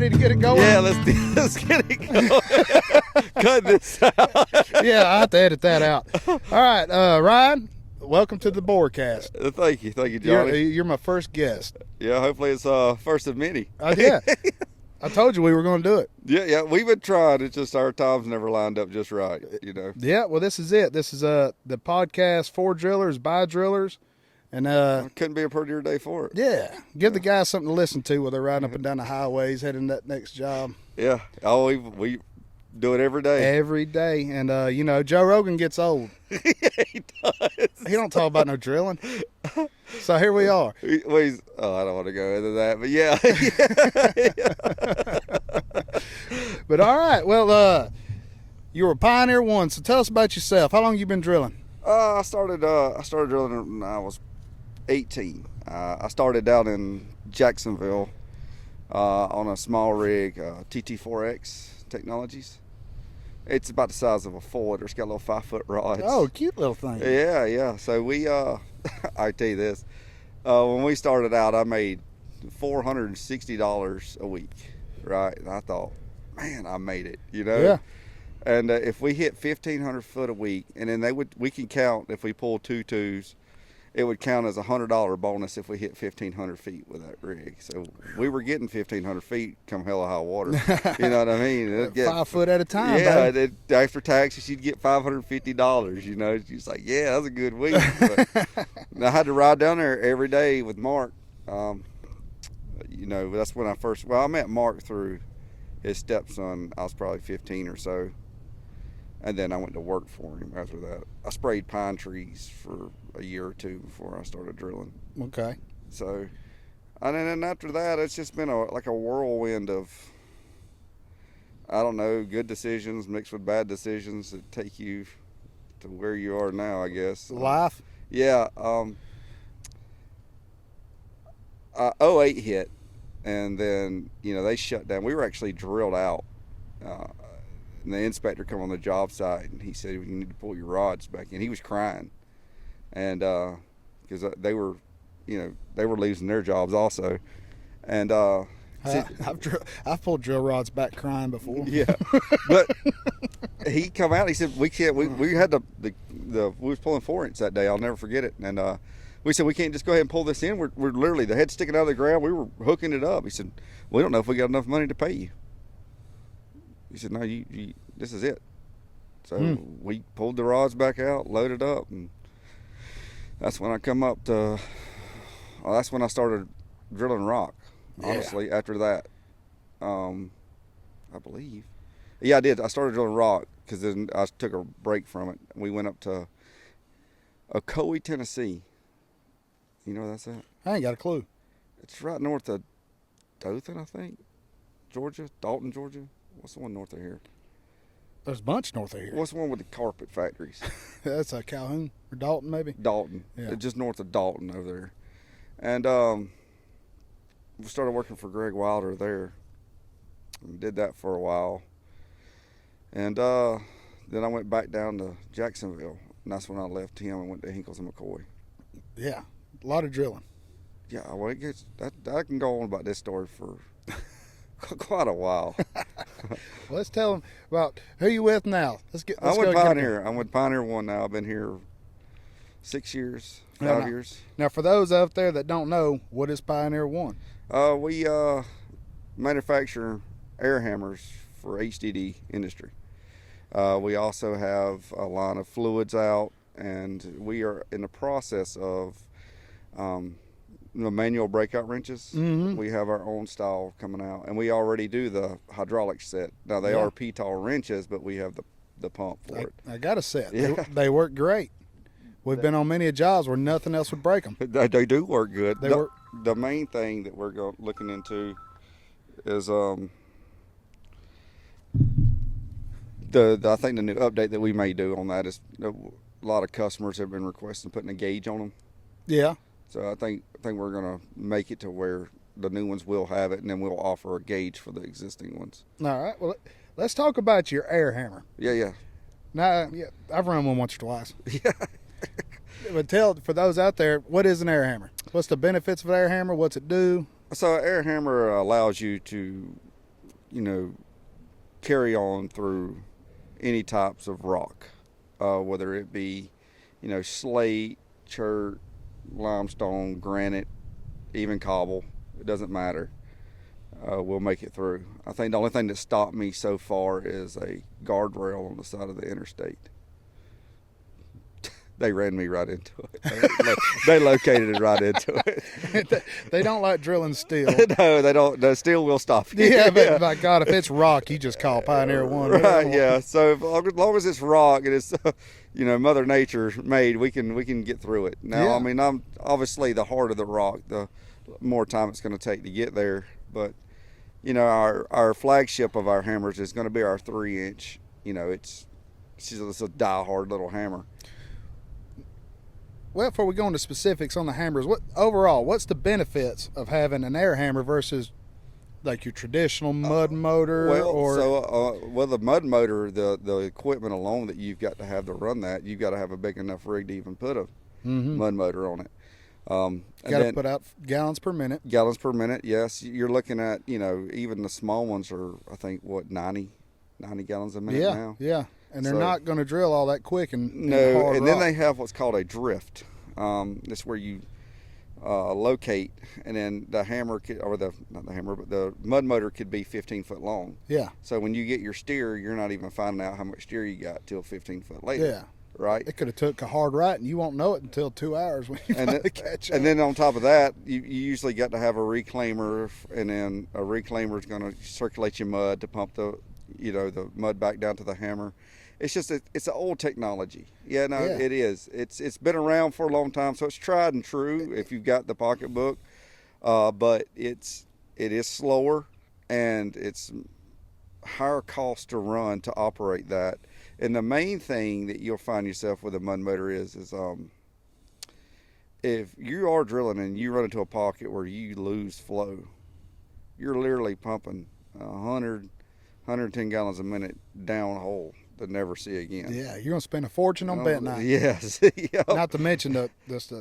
ready to get it going? Yeah, let's get it going. Cut this out. Yeah, I have to edit that out. All right, Ryan, welcome to the Borecast. Thank you, Johnny. You're my first guest. Yeah, hopefully it's first of many. Yeah, I told you we were going to do it. Yeah, we've been trying. It's just our times never lined up just right, Yeah, well, this is it. This is the podcast for drillers, by drillers. And couldn't be a prettier day for it. Yeah, give the guys something to listen to while they're riding up and down the highways, heading to that next job. Yeah, we do it every day. Every day, and Joe Rogan gets old. He does. He don't talk about no drilling. So here we are. I don't want to go into that, but yeah. But all right, well, you were a Pioneer 1, so tell us about yourself. How long you been drilling? I started drilling when I was 18. I started down in Jacksonville on a small rig, TT4X Technologies. It's about the size of a 4-footer. It's got little 5-foot rods. Oh, cute little thing. Yeah. So we, I tell you this, when we started out, I made $460 a week, right? And I thought, man, I made it, Yeah. And if we hit 1,500 foot a week, and then we can count if we pull 2 2s, it would count as a $100 bonus if we hit 1,500 feet with that rig. So we were getting 1,500 feet come hell or high water. You know what I mean? 5 foot at a time. Yeah, baby. after taxes, you'd get $550. She's like, yeah, that was a good week. But I had to ride down there every day with Mark. That's when I met Mark through his stepson. I was probably 15 or so. And then I went to work for him after that. I sprayed pine trees for a year or two before I started drilling. Okay. So, and then after that, it's just been like a whirlwind of, I don't know, good decisions mixed with bad decisions that take you to where you are now, I guess. Life? Yeah. 08 hit, and then, they shut down. We were actually drilled out. And the inspector come on the job site, and he said, "You need to pull your rods back in." He was crying, and because they were losing their jobs also, and I've pulled drill rods back crying before. Yeah, but he come out. And he said, "We can't. We had we was pulling 4-inch that day. I'll never forget it." And we said, "We can't just go ahead and pull this in. We're literally the head sticking out of the ground. We were hooking it up." He said, "We don't know if we got enough money to pay you." He said, "No, you this is it." So we pulled the rods back out, loaded up, and that's when I come up to. Well, that's when I started drilling rock. Honestly, after that, I believe. Yeah, I did. I started drilling rock because then I took a break from it. We went up to Ocoee, Tennessee. You know where that's at? I ain't got a clue. It's right north of Dothan, I think. Georgia, Dalton, Georgia. What's the one north of here? There's a bunch north of here. What's the one with the carpet factories? That's a Calhoun or Dalton, maybe? Dalton. Yeah. Just north of Dalton over there. And we started working for Greg Wilder there. And did that for a while. And then I went back down to Jacksonville. And that's when I left him and went to Hinkles and McCoy. Yeah, a lot of drilling. Yeah, well, it gets, I can go on about this story for quite a while. Well, let's tell them about who you with now. I'm with Pioneer. I'm with Pioneer 1 now. I've been here 6 years, 5 years. Now, for those out there that don't know, what is Pioneer 1? We manufacture air hammers for HDD industry. We also have a line of fluids out, and we are in the process of the manual breakout wrenches. Mm-hmm. We have our own style coming out, and we already do the hydraulic set. Now they are PTAL wrenches, but we have the pump for it. I got a set. Yeah. They work great. We've been on many jobs where nothing else would break them. They do work good. They work. The main thing that we're looking into is I think the new update that we may do on that is a lot of customers have been requesting putting a gauge on them. Yeah. So I think we're gonna make it to where the new ones will have it, and then we'll offer a gauge for the existing ones. All right. Well, let's talk about your air hammer. Yeah. Now, I've run one once or twice. Yeah. But for those out there, what is an air hammer? What's the benefits of an air hammer? What's it do? So an air hammer allows you to carry on through any types of rock, whether it be, slate, chert, limestone, granite, even cobble. It doesn't matter. We'll make it through. I think the only thing that stopped me so far is a guardrail on the side of the interstate. They ran me right into it. They located it right into it. They don't like drilling steel. No, they don't. The steel will stop you. Yeah, but by God, if it's rock, you just call Pioneer One. Right? Yeah. So as long as it's rock and it's, Mother Nature made, we can get through it. Now, Yeah. I mean, I'm obviously the harder the rock, the more time it's going to take to get there. But our flagship of our hammers is going to be our 3-inch. It's a die-hard little hammer. Well, before we go into specifics on the hammers, what's the benefits of having an air hammer versus like your traditional mud motor? The mud motor, the equipment alone that you've got to have to run that, you've got to have a big enough rig to even put a mud motor on it. Got to put out gallons per minute. Gallons per minute, yes. You're looking at, even the small ones are, I think, 90 gallons a minute now. Yeah. And they're not going to drill all that quick and no. hard And rock. then they have what's called a drift. That's where you locate, and then the hammer but the mud motor could be 15 foot long. Yeah. So when you get your steer, you're not even finding out how much steer you got till 15 foot later. Yeah. Right. It could have took a hard right, and you won't know it until 2 hours when you finally catch up. And then on top of that, you usually got to have a reclaimer, and then a reclaimer is going to circulate your mud to pump the mud back down to the hammer. It's just it's an old technology. Yeah, no, Yeah. It is. It's been around for a long time, so it's tried and true if you've got the pocketbook. But it is slower, and it's higher cost to run to operate that. And the main thing that you'll find yourself with a mud motor is if you are drilling and you run into a pocket where you lose flow, you're literally pumping 110 gallons a minute down hole to never see again. Yeah, you're going to spend a fortune on bentonite. Yes. Yeah. Not to mention the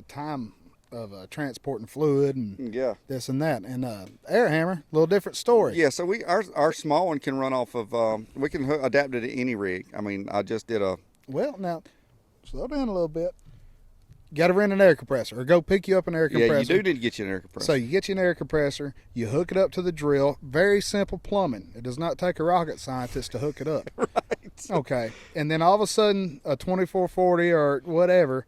time of transporting fluid and this and that. And air hammer, a little different story. Yeah, so our small one can run off of, we can adapt it to any rig. I mean, I just did a... Well, now, slow down a little bit. Got to rent an air compressor or go pick you up an air compressor. Yeah, you do need to get you an air compressor. So you get you an air compressor, you hook it up to the drill. Very simple plumbing. It does not take a rocket scientist to hook it up. Right. Okay. And then all of a sudden, a 2440 or whatever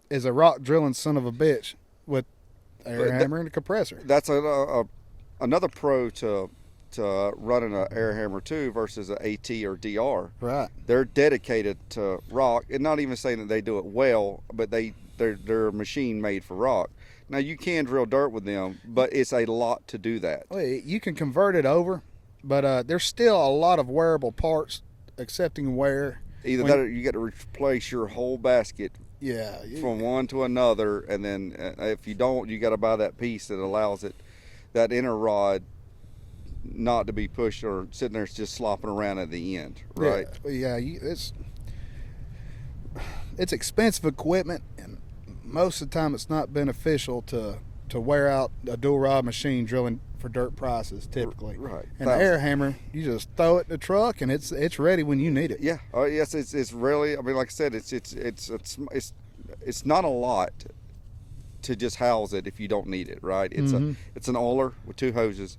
is a rock drilling son of a bitch with air hammer and a compressor. That's another pro to running an air hammer too versus an AT or DR. Right. They're dedicated to rock, and not even saying that they do it well, but they're a machine made for rock. Now you can drill dirt with them, but it's a lot to do that. Well, you can convert it over, but there's still a lot of wearable parts accepting wear. Either that or you got to replace your whole basket from one to another, and then if you don't, you got to buy that piece that allows that inner rod not to be pushed or sitting there just slopping around at the end, right? Yeah, it's expensive equipment, and most of the time it's not beneficial to wear out a dual rod machine drilling for dirt prices typically. Right. And the air hammer, you just throw it in the truck and it's ready when you need it. Yeah. Oh yes, it's really. I mean, like I said, it's not a lot to just house it if you don't need it, right? It's an oiler with 2 hoses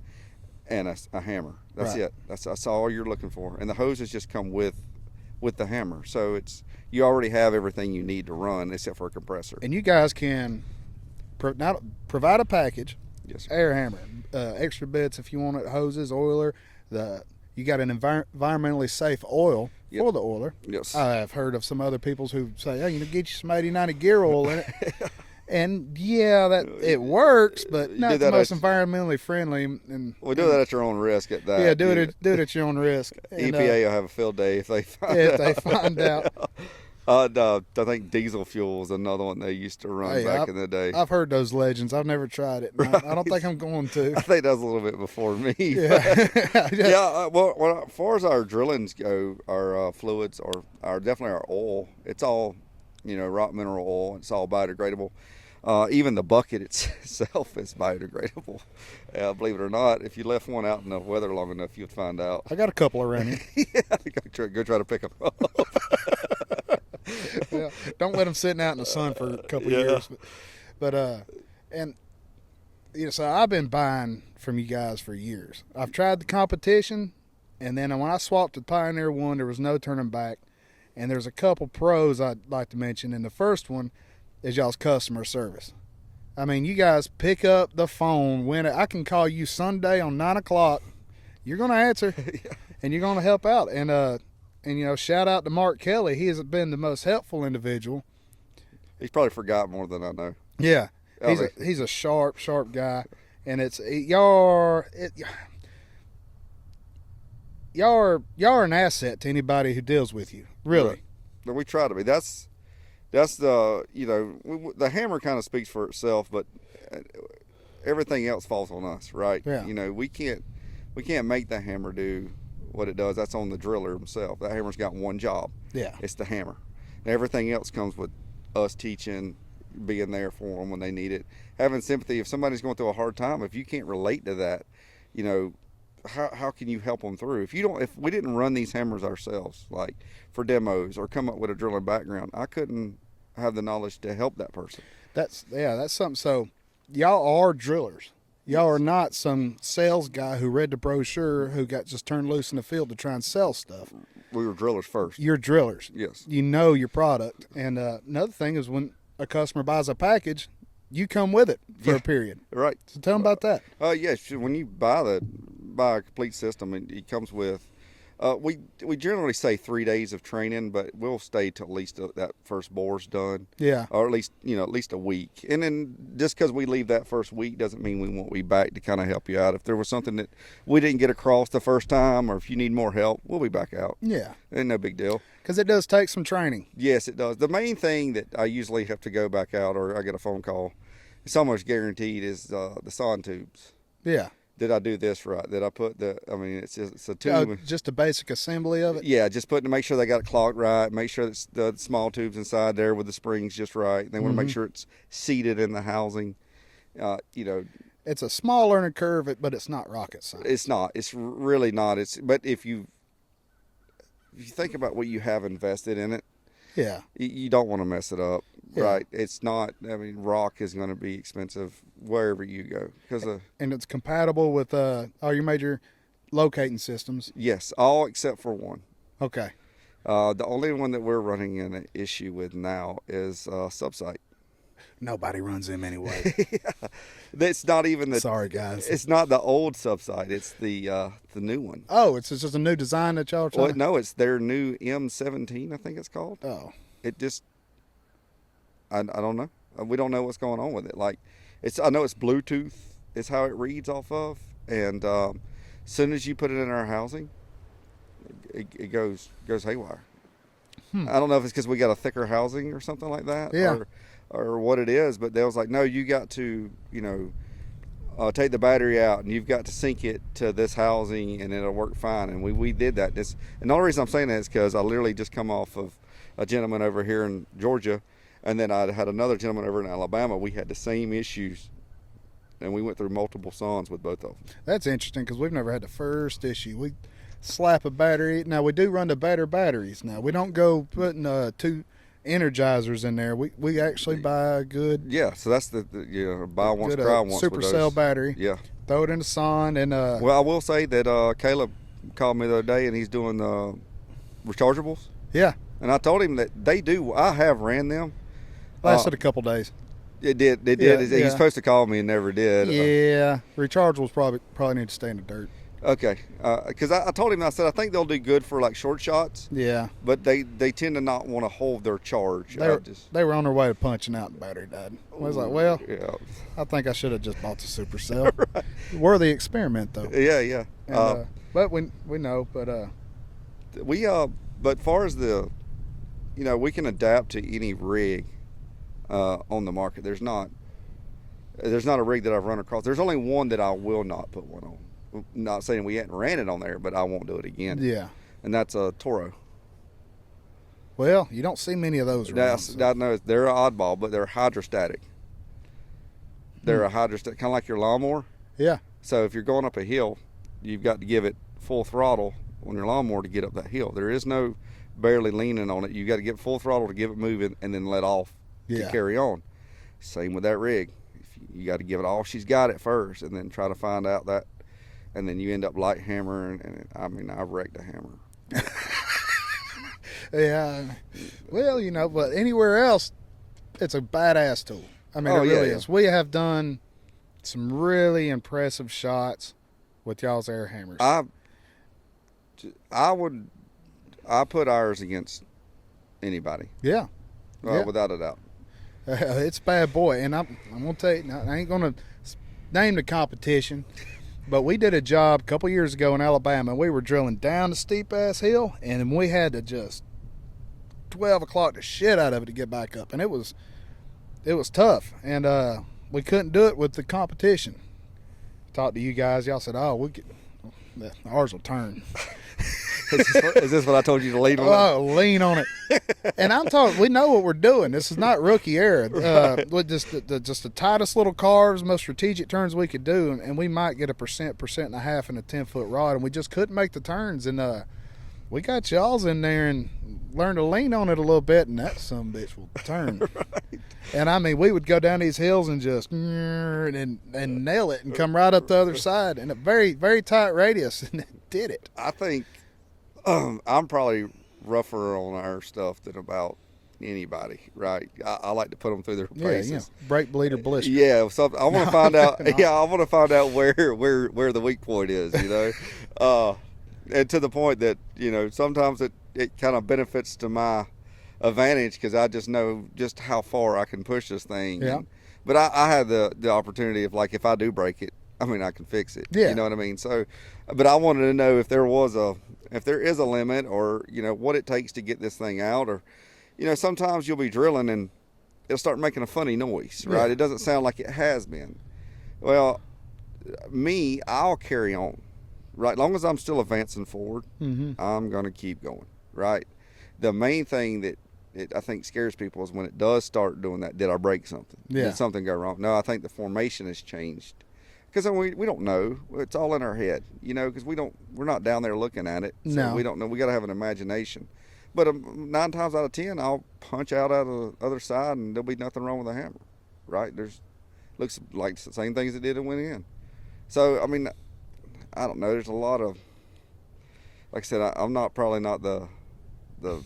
and a hammer. That's it. That's all you're looking for. And the hoses just come with the hammer, so you already have everything you need to run except for a compressor. And you guys can provide a package. Yes, sir. Air hammer, extra bits if you want it, hoses, oiler. You got an environmentally safe oil for the oiler. Yes. I've heard of some other people who say, "Hey, get you some 80-90 gear oil in it." And that it works, but not the most environmentally friendly. And we do that at your own risk. At that, yeah, do it at your own risk. And, EPA will have a field day if they find out. I think diesel fuel is another one they used to run back in the day. I've heard those legends. I've never tried it. Right. I don't think I'm going to. I think that was a little bit before me. Yeah. Well, as far as our drillings go, our fluids are definitely our oil. It's all rock mineral oil. It's all biodegradable. Even the bucket itself is biodegradable. Believe it or not, if you left one out in the weather long enough, you'd find out. I got a couple around here. Yeah, go try to pick them up. Yeah, don't let them sitting out in the sun for a couple years. But and so I've been buying from you guys for years. I've tried the competition, and then when I swapped to Pioneer One, there was no turning back. And there's a couple pros I'd like to mention. And the first one is y'all's customer service. I mean, you guys pick up the phone when I can call you Sunday on 9 o'clock. You're going to answer, and you're going to help out. And shout out to Mark Kelly. He has been the most helpful individual. He's probably forgot more than I know. Yeah, he's a sharp guy, and y'all are an asset to anybody who deals with you. Really, but we try to be. That's the the hammer kind of speaks for itself, but everything else falls on us, right? Yeah. We can't make the hammer do what it does. That's on the driller himself. That hammer's got one job. Yeah, it's the hammer. And everything else comes with us teaching, being there for them when they need it, having sympathy. If somebody's going through a hard time, if you can't relate to that, how can you help them through? If we didn't run these hammers ourselves, like for demos or come up with a drilling background, I couldn't have the knowledge to help that person. That's something. So y'all are drillers. Y'all are not some sales guy who read the brochure who got just turned loose in the field to try and sell stuff. We were drillers first. You're drillers. Yes. You know your product. And another thing is when a customer buys a package, you come with it for a period. Right. So tell them about that. Yes. When you buy a complete system, it comes with, we generally say 3 days of training, but we'll stay till at least that first bore's done. Yeah. Or at least a week. And then just because we leave that first week doesn't mean we won't be back to kind of help you out. If there was something that we didn't get across the first time, or if you need more help, we'll be back out. Yeah. Ain't no big deal. Because it does take some training. Yes, it does. The main thing that I usually have to go back out, or I get a phone call, it's almost guaranteed, is the sawn tubes. Yeah. Did I do this right? Did I put it's a tube. Just a basic assembly of it? Yeah, just putting to make sure they got it clogged right, make sure that the small tubes inside there with the springs just right. They want to make sure it's seated in the housing. It's a small learning curve, but it's not rocket science. It's not. It's really not. But if you think about what you have invested in it, yeah, you don't want to mess it up. Yeah. Right, it's not. Rock is going to be expensive wherever you go and it's compatible with all your major locating systems. Yes, all except for one. Okay. The only one that we're running in an issue with now is Subsite. Nobody runs them anyway. Yeah. It's not even the. Sorry, guys. It's not the old Subsite. It's the new one. Oh, it's just a new design that y'all are trying. Well, no, it's their new M17. I think it's called. Oh. It just. I don't know. We don't know what's going on with it. Like, I know it's Bluetooth is how it reads off of, and as soon as you put it in our housing, it goes haywire. I don't know if it's because we got a thicker housing or something like that, or what it is. But they was like, no, you got to take the battery out, and you've got to sync it to this housing, and it'll work fine. And we did that. And the only reason I'm saying that is because I literally just come off of a gentleman over here in Georgia. And then I had another gentleman over in Alabama. We had the same issues, and we went through multiple sawns with both of them. That's interesting because we've never had the first issue. We slap a battery. Now, we do run the better batteries. Now, we don't go putting 2 Energizers in there. We actually buy a good... Yeah, so that's the buy once, cry once. Supercell battery. Yeah. Throw it in the sun. And well, I will say that Caleb called me the other day, and he's doing rechargeables. Yeah. And I told him that they do. I have ran them. Lasted a couple days. It did. Yeah. He's supposed to call me and never did. Yeah, rechargeables probably need to stay in the dirt. Okay, because I told him, I said I think they'll do good for like short shots. Yeah, but they tend to not want to hold their charge. They were on their way to punching out, and the battery died. I was like, well, yeah. I think I should have just bought the Supercell. Right. Worthy experiment though. Yeah. And, but we know, but but far as we can adapt to any rig. On the market, there's not a rig that I've run across. There's only one that I will not put one on. Not saying we hadn't ran it on there, but I won't do it again. Yeah, and that's a Toro. Well, you don't see many of those around. I know they're an oddball, but they're hydrostatic. They're a hydrostatic, kind of like your lawnmower. Yeah. So if you're going up a hill, you've got to give it full throttle on your lawnmower to get up that hill. There is no barely leaning on it. You got to get full throttle to give it moving and then let off to carry on. Same with that rig. You got to give it all she's got at first and then try to find out that, and then you end up light hammering. And I mean, I've wrecked a hammer. Yeah. Well, you know, but anywhere else, it's a badass tool. I mean, it really is. We have done some really impressive shots with y'all's air hammers. I put ours against anybody. Yeah. Without a doubt. It's bad boy, and I'm gonna tell you, I ain't gonna name the competition, but we did a job a couple years ago in Alabama, and we were drilling down a steep ass hill, and we had to just 12 o'clock the shit out of it to get back up, and it was tough, and we couldn't do it with the competition. Talked to you guys, y'all said, "Oh, ours will turn." Is this what I told you to lean on? Oh, lean on it. And I'm talking, we know what we're doing. This is not rookie error. With just the tightest little carves, most strategic turns we could do, and we might get a percent and a half in a 10-foot rod, and we just couldn't make the turns. And we got y'all's in there and learned to lean on it a little bit, and that some bitch will turn. Right. And I mean, we would go down these hills and just and nail it and come right up the other side in a very, very tight radius, and it did it. I think I'm probably rougher on our stuff than about anybody, right? I like to put them through their paces. Yeah, break, bleed, or blister. Yeah, so I want to find out. Yeah, I want to find out where the weak point is, you know, and to the point that, you know, sometimes it kind of benefits to my advantage because I just know just how far I can push this thing. Yeah. But I have the opportunity of, like, if I do break it, I mean, I can fix it. Yeah. You know what I mean? So, but I wanted to know if there is a limit, or, you know, what it takes to get this thing out. Or, you know, sometimes you'll be drilling and it'll start making a funny noise, right? Yeah. It doesn't sound like it has been. Well, I'll carry on, right? As long as I'm still advancing forward, I'm going to keep going, right? The main thing that I think scares people is when it does start doing that. Did I break something? Yeah. Did something go wrong? No, I think the formation has changed. Because we don't know. It's all in our head, you know, because we're not down there looking at it. So no. We don't know. We got to have an imagination. But 9 times out of 10, I'll punch out of the other side and there'll be nothing wrong with the hammer, right? Looks like the same things it did and went in. So, I mean, I don't know. There's a lot of, like I said, I'm probably not the you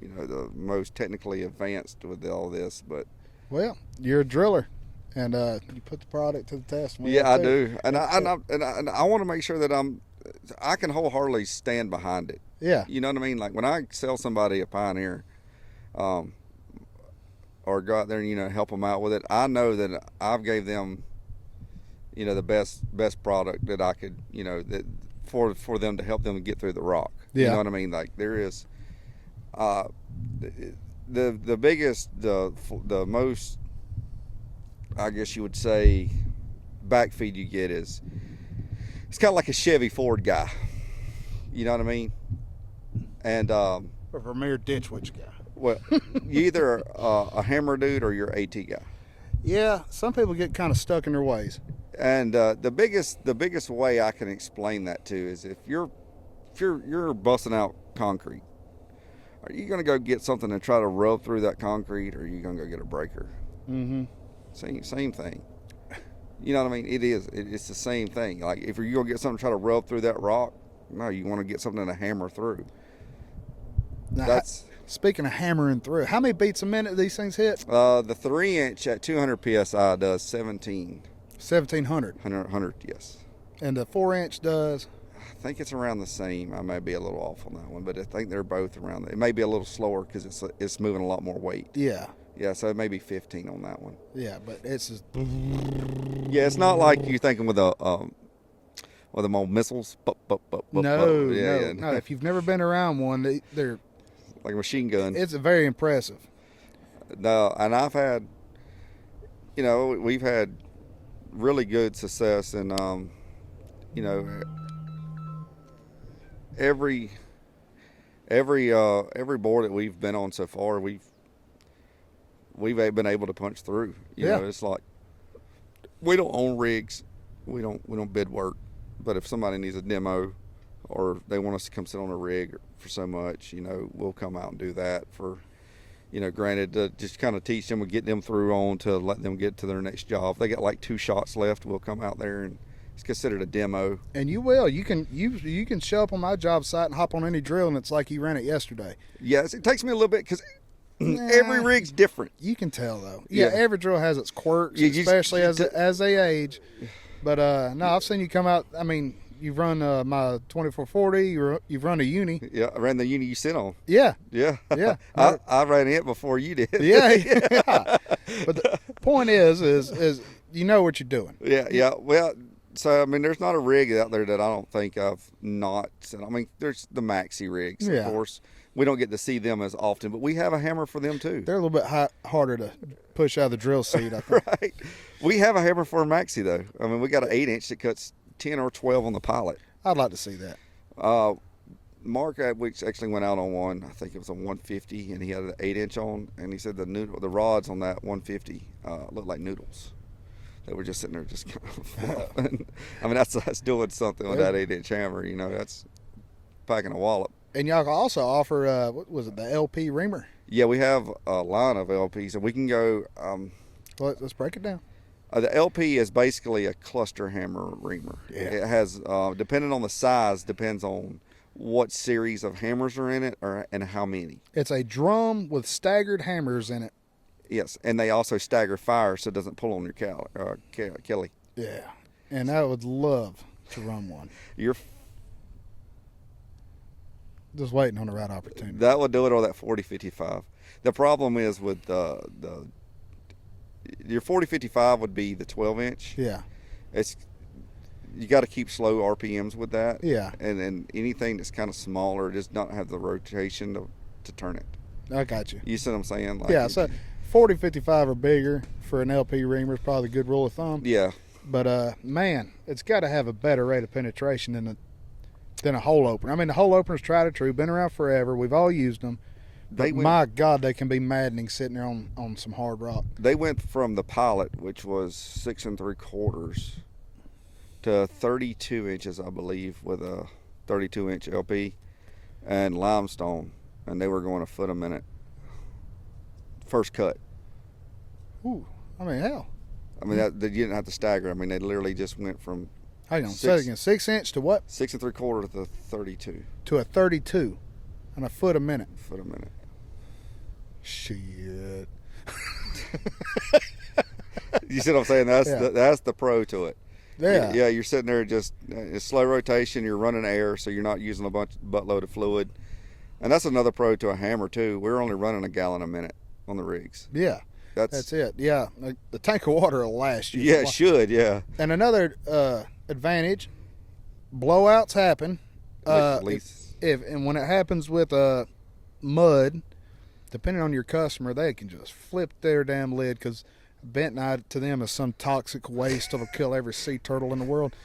know, the most technically advanced with all this, but. Well, you're a driller. And you put the product to the test. Yeah, I do, and I want to make sure that I can wholeheartedly stand behind it. Yeah, you know what I mean. Like when I sell somebody a Pioneer, or go out there and, you know, help them out with it, I know that I've gave them, you know, the best product that I could, you know, that for them to help them get through the rock. Yeah. You know what I mean. Like there is, the biggest, the most, I guess you would say, backfeed you get is, it's kind of like a Chevy Ford guy. You know what I mean? And a Vermeer ditch witch guy. Well, you either a hammer dude or you're AT guy. Yeah, some people get kind of stuck in their ways. And the biggest way I can explain that to is if you're busting out concrete, are you gonna go get something and try to rub through that concrete, or are you gonna go get a breaker? Mm-hmm. Same thing. You know what I mean? It's the same thing. Like if you're gonna get something to try to rub through that rock, no, you want to get something to hammer through. Now, speaking of hammering through, how many beats a minute these things hit? The 3-inch at 200 psi does 1700. 100, yes. And the 4-inch does? I think it's around the same. I may be a little off on that one, but I think they're both around. It may be a little slower because it's moving a lot more weight. Yeah. Yeah, so it may be 15 on that one. Yeah, but it's just... Yeah, it's not like you're thinking with them old missiles. No. If you've never been around one, they're like a machine gun. It's very impressive. No, and I've had, you know, we've had really good success, and you know, every bore that we've been on so far, we've been able to punch through. You know, it's like we don't own rigs. We don't bid work. But if somebody needs a demo, or they want us to come sit on a rig for so much, we'll come out and do that for, granted, to just kind of teach them and get them through on to let them get to their next job. If they got like 2 shots left, we'll come out there, and it's considered a demo. And you will. You can show up on my job site and hop on any drill, and it's like you ran it yesterday. Yes, it takes me a little bit because every rig's different. You can tell, though. Yeah, every drill has its quirks, especially as they age. But, no, I've seen you come out. I mean, you've run my 2440. You've run a uni. Yeah, I ran the uni you sit on. Yeah. Yeah. Yeah. I ran it before you did. Yeah. But the point is you know what you're doing. Yeah. Well, so, I mean, there's not a rig out there that I don't think I've not seen. I mean, there's the maxi rigs, of course. We don't get to see them as often, but we have a hammer for them, too. They're a little bit harder to push out of the drill seat, I think. Right. We have a hammer for a maxi, though. I mean, we got an 8-inch that cuts 10 or 12 on the pilot. I'd like to see that. Mark actually went out on one. I think it was a 150, and he had an 8-inch on, and he said the rods on that 150 looked like noodles. They were just sitting there, just kind of flopping. I mean, that's doing something with that 8-inch hammer. That's packing a wallop. And y'all also offer, what was it, the LP reamer? Yeah, we have a line of LPs, and we can go. Well, let's break it down. The LP is basically a cluster hammer reamer. Yeah. It has, depending on the size, depends on what series of hammers are in it and how many. It's a drum with staggered hammers in it. Yes, and they also stagger fire so it doesn't pull on your Kelly. Yeah, and I would love to run one. You're just waiting on the right opportunity. That would do it, or that 4055. The problem is with your 4055 would be the 12-inch. Yeah. You got to keep slow RPMs with that. Yeah. And then anything that's kind of smaller does not have the rotation to turn it. I got you. You see what I'm saying? Like, yeah, so 40-55 or bigger for an LP reamer is probably a good rule of thumb. Yeah. But, man, it's got to have a better rate of penetration than a hole opener. I mean, the hole openers, tried and true, been around forever. We've all used them. But my God, they can be maddening sitting there on some hard rock. They went from the Pilot, which was 6 3/4, to 32 inches, I believe, with a 32-inch LP and limestone, and they were going a foot a minute. First cut. Ooh, I mean, hell. I mean, you didn't have to stagger. I mean, they literally just went from. Hang on, say it again. 6-inch to what? 6 3/4 to 32. To a 32, and a foot a minute. Foot a minute. Shit. You see what I'm saying? That's the pro to it. Yeah. Yeah, you're sitting there just it's slow rotation. You're running air, so you're not using a buttload of fluid. And that's another pro to a hammer too. We're only running a gallon a minute on the rigs. Yeah. That's it. Yeah, the tank of water will last you. Yeah, it should. Yeah. And another advantage, blowouts happen. And when it happens with mud, depending on your customer, they can just flip their damn lid because bentonite to them is some toxic waste that'll kill every sea turtle in the world.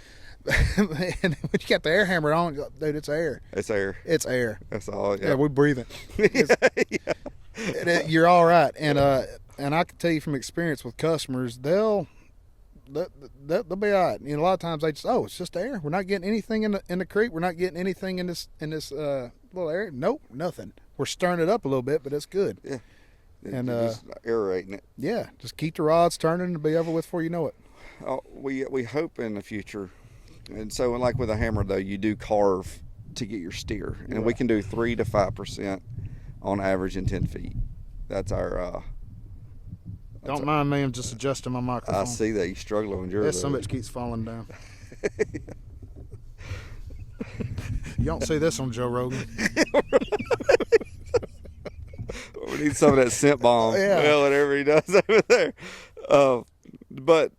And when you got the air hammer on, dude, it's air. It's air. It's air. That's all. Yeah, we're breathing. Yeah. You're all right. And I can tell you from experience with customers, they'll be all right. A lot of times they just, it's just air. We're not getting anything in the creek. We're not getting anything in this little area. Nope, nothing. We're stirring it up a little bit, but it's good. Yeah. And just aerating it. Yeah, just keep the rods turning and be over with before you know it. We hope in the future, and so like with a hammer though, you do carve to get your steer, and we can do 3 to 5% on average in 10 feet. That's our. Don't mind me. I'm just adjusting my microphone. I see that you're struggling with yours. Yeah, some of it keeps falling down. You don't see this on Joe Rogan. We need some of that scent bomb. Yeah. Well, whatever he does over there. But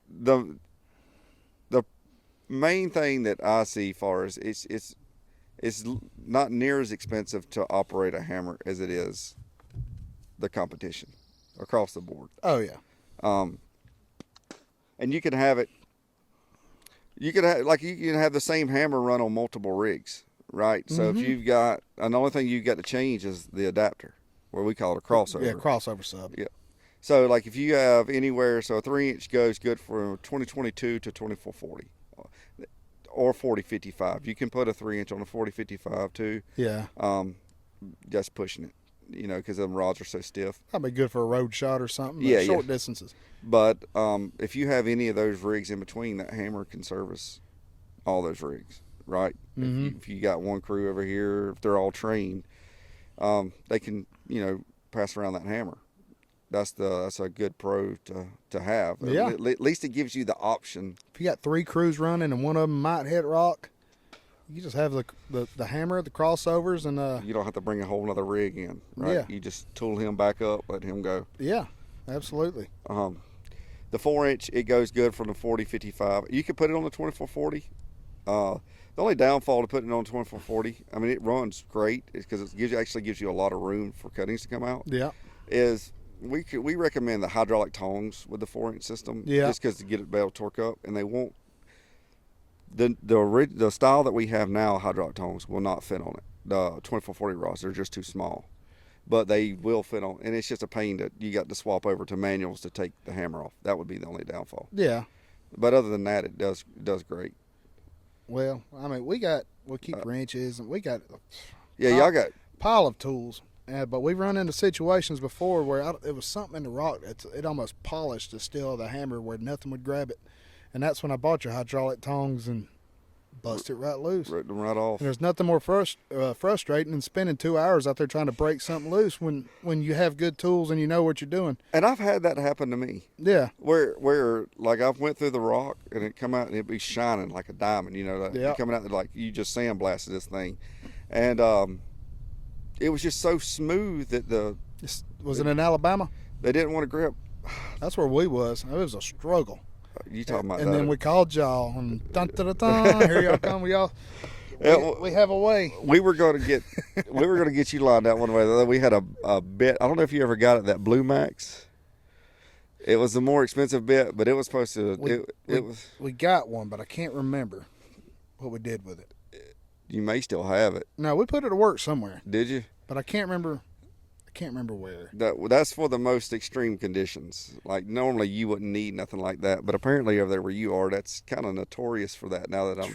the main thing that I see far is it's not near as expensive to operate a hammer as it is the competition across the board. Oh yeah. And you can have it. You can have the same hammer run on multiple rigs. Right, so if you've got, and the only thing you've got to change is the adapter, where we call it a crossover. Yeah, crossover sub. Yeah, So like if you have anywhere, so a 3-inch goes good for 2022 to 2440 or 4055. You can put a 3-inch on a 4055 too. Yeah. Just pushing it, because them rods are so stiff. That'd be good for a road shot or something. Yeah, short distances. But if you have any of those rigs in between, that hammer can service all those rigs, right? Mm-hmm. If you got one crew over here, if they're all trained, they can, pass around that hammer. That's a good pro to have. Yeah. At least it gives you the option. If you got 3 crews running and one of them might hit rock, you just have the hammer, the crossovers, and You don't have to bring a whole other rig in, right? Yeah. You just tool him back up, let him go. yeah, absolutely. The 4-inch, it goes good from the 4055. You can put it on the 2440. The only downfall to putting it on 2440, I mean, it runs great, is because it actually gives you a lot of room for cuttings to come out. Yeah. Is we recommend the hydraulic tongs with the 4-inch system, Yeah. just because to get it better torque up, and they won't. The style that we have now, hydraulic tongs, will not fit on it. The 2440 rods, they're just too small, but they will fit on, and it's just a pain that you got to swap over to manuals to take the hammer off. That would be the only downfall. Yeah. But other than that, it does great. Well, I mean, we keep wrenches, and we got Y'all got pile of tools. But we've run into situations before where it was something in the rock it almost polished the steel of the hammer where nothing would grab it, and that's when I bought your hydraulic tongs and bust it right loose. ripped them right off. And there's nothing more frustrating than spending 2 hours out there trying to break something loose when you have good tools and you know what you're doing. And I've had that happen to me. Yeah. Where like I've went through the rock and it come out and it'd be shining like a diamond, Yeah. coming out like you just sandblasted this thing, and it was just so smooth that Was it in Alabama? they didn't want to grip. That's where we was. It was a struggle. You talking about And that? then we called y'all, and dun dun dun dun, here y'all come. We have a way. We were going to get you lined out one way. We had a bit. I don't know if you ever got it, that Blue Max. It was the more expensive bit, but it was supposed to. We got one, but I can't remember what we did with it. You may still have it. No, we put it to work somewhere, Did you? but I can't remember. I can't remember where. That's for the most extreme conditions. Like normally you wouldn't need nothing like that, but apparently over there where you are, that's kind of notorious for that. Now that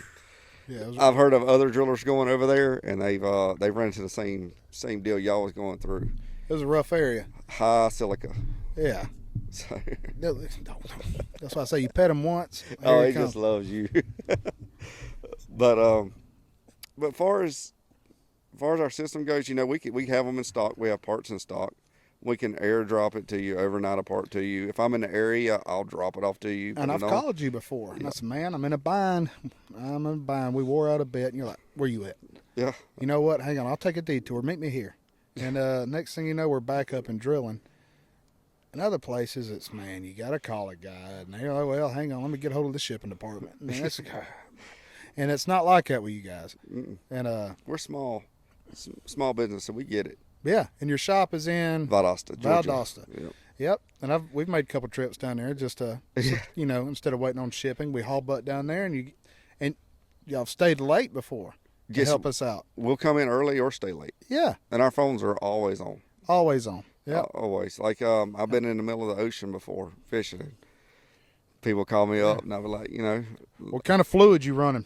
I've heard of other drillers going over there, and they've run into the same deal y'all was going through. It was a rough area. High silica. Yeah. So, That's why I say you pet him once. he just loves you. But far as our system goes, we have them in stock. We have parts in stock. We can airdrop it to you, overnight a part to you. If I'm in the area, I'll drop it off to you. And I've called you before. And I said, man, I'm in a bind. We wore out a bit. And you're like, where you at? Yeah. You know what? Hang on. I'll take a detour. Meet me here. And next thing you know, we're back up and drilling. In other places, it's, man, you got to call a guy. And they're like, well, hang on. Let me get hold of the shipping department. And it's not like that with you guys. Mm-mm. And we're small business, so we get it. Yeah, and your shop is in Valdosta, Georgia. Valdosta. Yep. And we've made a couple trips down there just to, instead of waiting on shipping, we haul butt down there, and y'all stayed late before to help us out. We'll come in early or stay late. Yeah. And our phones are always on. Always on. Yeah. Always. Like I've been in the middle of the ocean before fishing. And people call me up, and I'll be like, what kind of fluid you running?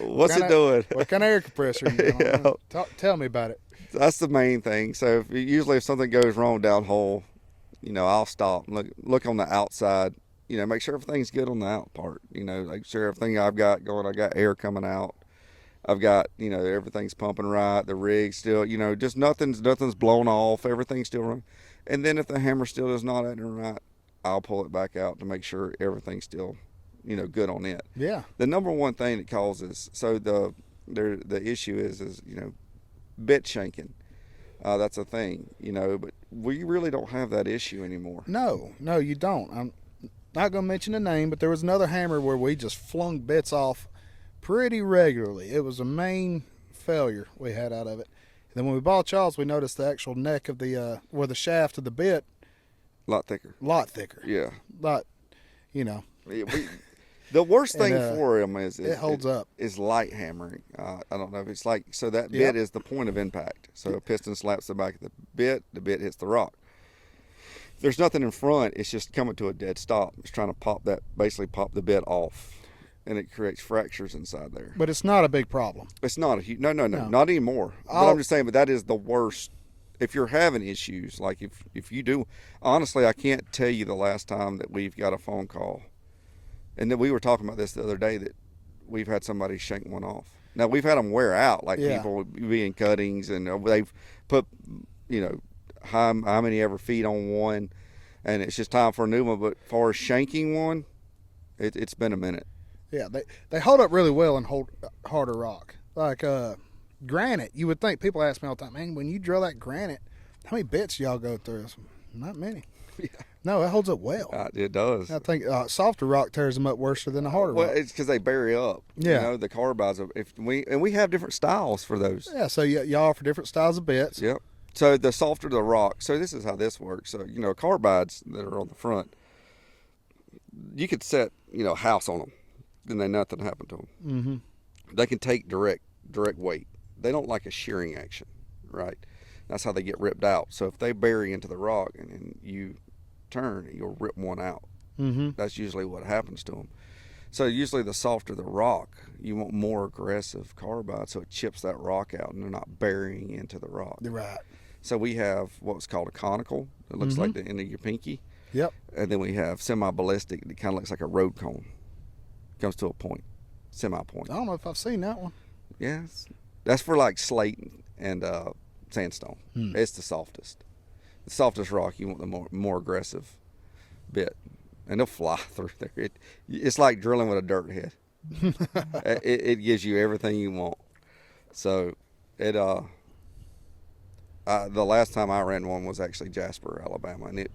What's it doing? What kind of air compressor are you running? Tell me about it. That's the main thing. So usually if something goes wrong downhole, I'll stop and look on the outside. Make sure everything's good on the out part. Make sure everything I've got going, I got air coming out. I've got, everything's pumping right. The rig's still, just nothing's blown off. Everything's still running. And then if the hammer still does not act right, I'll pull it back out to make sure everything's still, good on it. Yeah. The number one thing that causes, so the issue is bit shanking. That's a thing, but we really don't have that issue anymore. No, you don't. I'm not going to mention the name, but there was another hammer where we just flung bits off pretty regularly. It was a main failure we had out of it. And then when we bought y'all's, we noticed the actual neck of the, where the shaft of the bit. Lot thicker. Lot thicker. Yeah. Lot, Yeah, The worst thing for them is it holds up. Is light hammering. I don't know if it's like, so that bit is the point of impact. So a piston slaps the back of the bit hits the rock. If there's nothing in front, it's just coming to a dead stop. It's trying to basically pop the bit off, and it creates fractures inside there. But it's not a big problem. It's not a huge, no, not anymore. But I'm just saying, but that is the worst. If you're having issues, like if you do, honestly, I can't tell you the last time that we've got a phone call. And then we were talking about this the other day, that we've had somebody shank one off. Now, we've had them wear out, like people being cuttings, and they've put, how many ever feet on one, and it's just time for a new one. But as far as shanking one, it's been a minute. Yeah, they hold up really well in harder rock. Like granite, you would think, people ask me all the time, man, when you drill that granite, how many bits y'all go through? Not many. Yeah. No, it holds up well. It does. I think softer rock tears them up worse than the harder rock. Well, it's because they bury up. Yeah. The carbides. We have different styles for those. Yeah, so y'all offer different styles of bits. Yep. So the softer the rock. So this is how this works. So carbides that are on the front, you could set a house on them, then nothing happened to them. Mm-hmm. They can take direct weight. They don't like a shearing action, right? That's how they get ripped out. So if they bury into the rock and you turn, you'll rip one out. Mm-hmm. That's usually what happens to them. So usually the softer the rock, you want more aggressive carbide, so it chips that rock out and they're not burying into the rock. Right. So we have what's called a conical. It looks like the end of your pinky. Yep. And then we have semi-ballistic. It kind of looks like a road cone. Comes to a point, semi-point. I don't know if I've seen that one. Yes. That's for like slate and sandstone. It's the softest. The softest rock, you want the more aggressive bit. And they'll fly through there. It's like drilling with a dirt head. it gives you everything you want. So the last time I ran one was actually Jasper, Alabama, and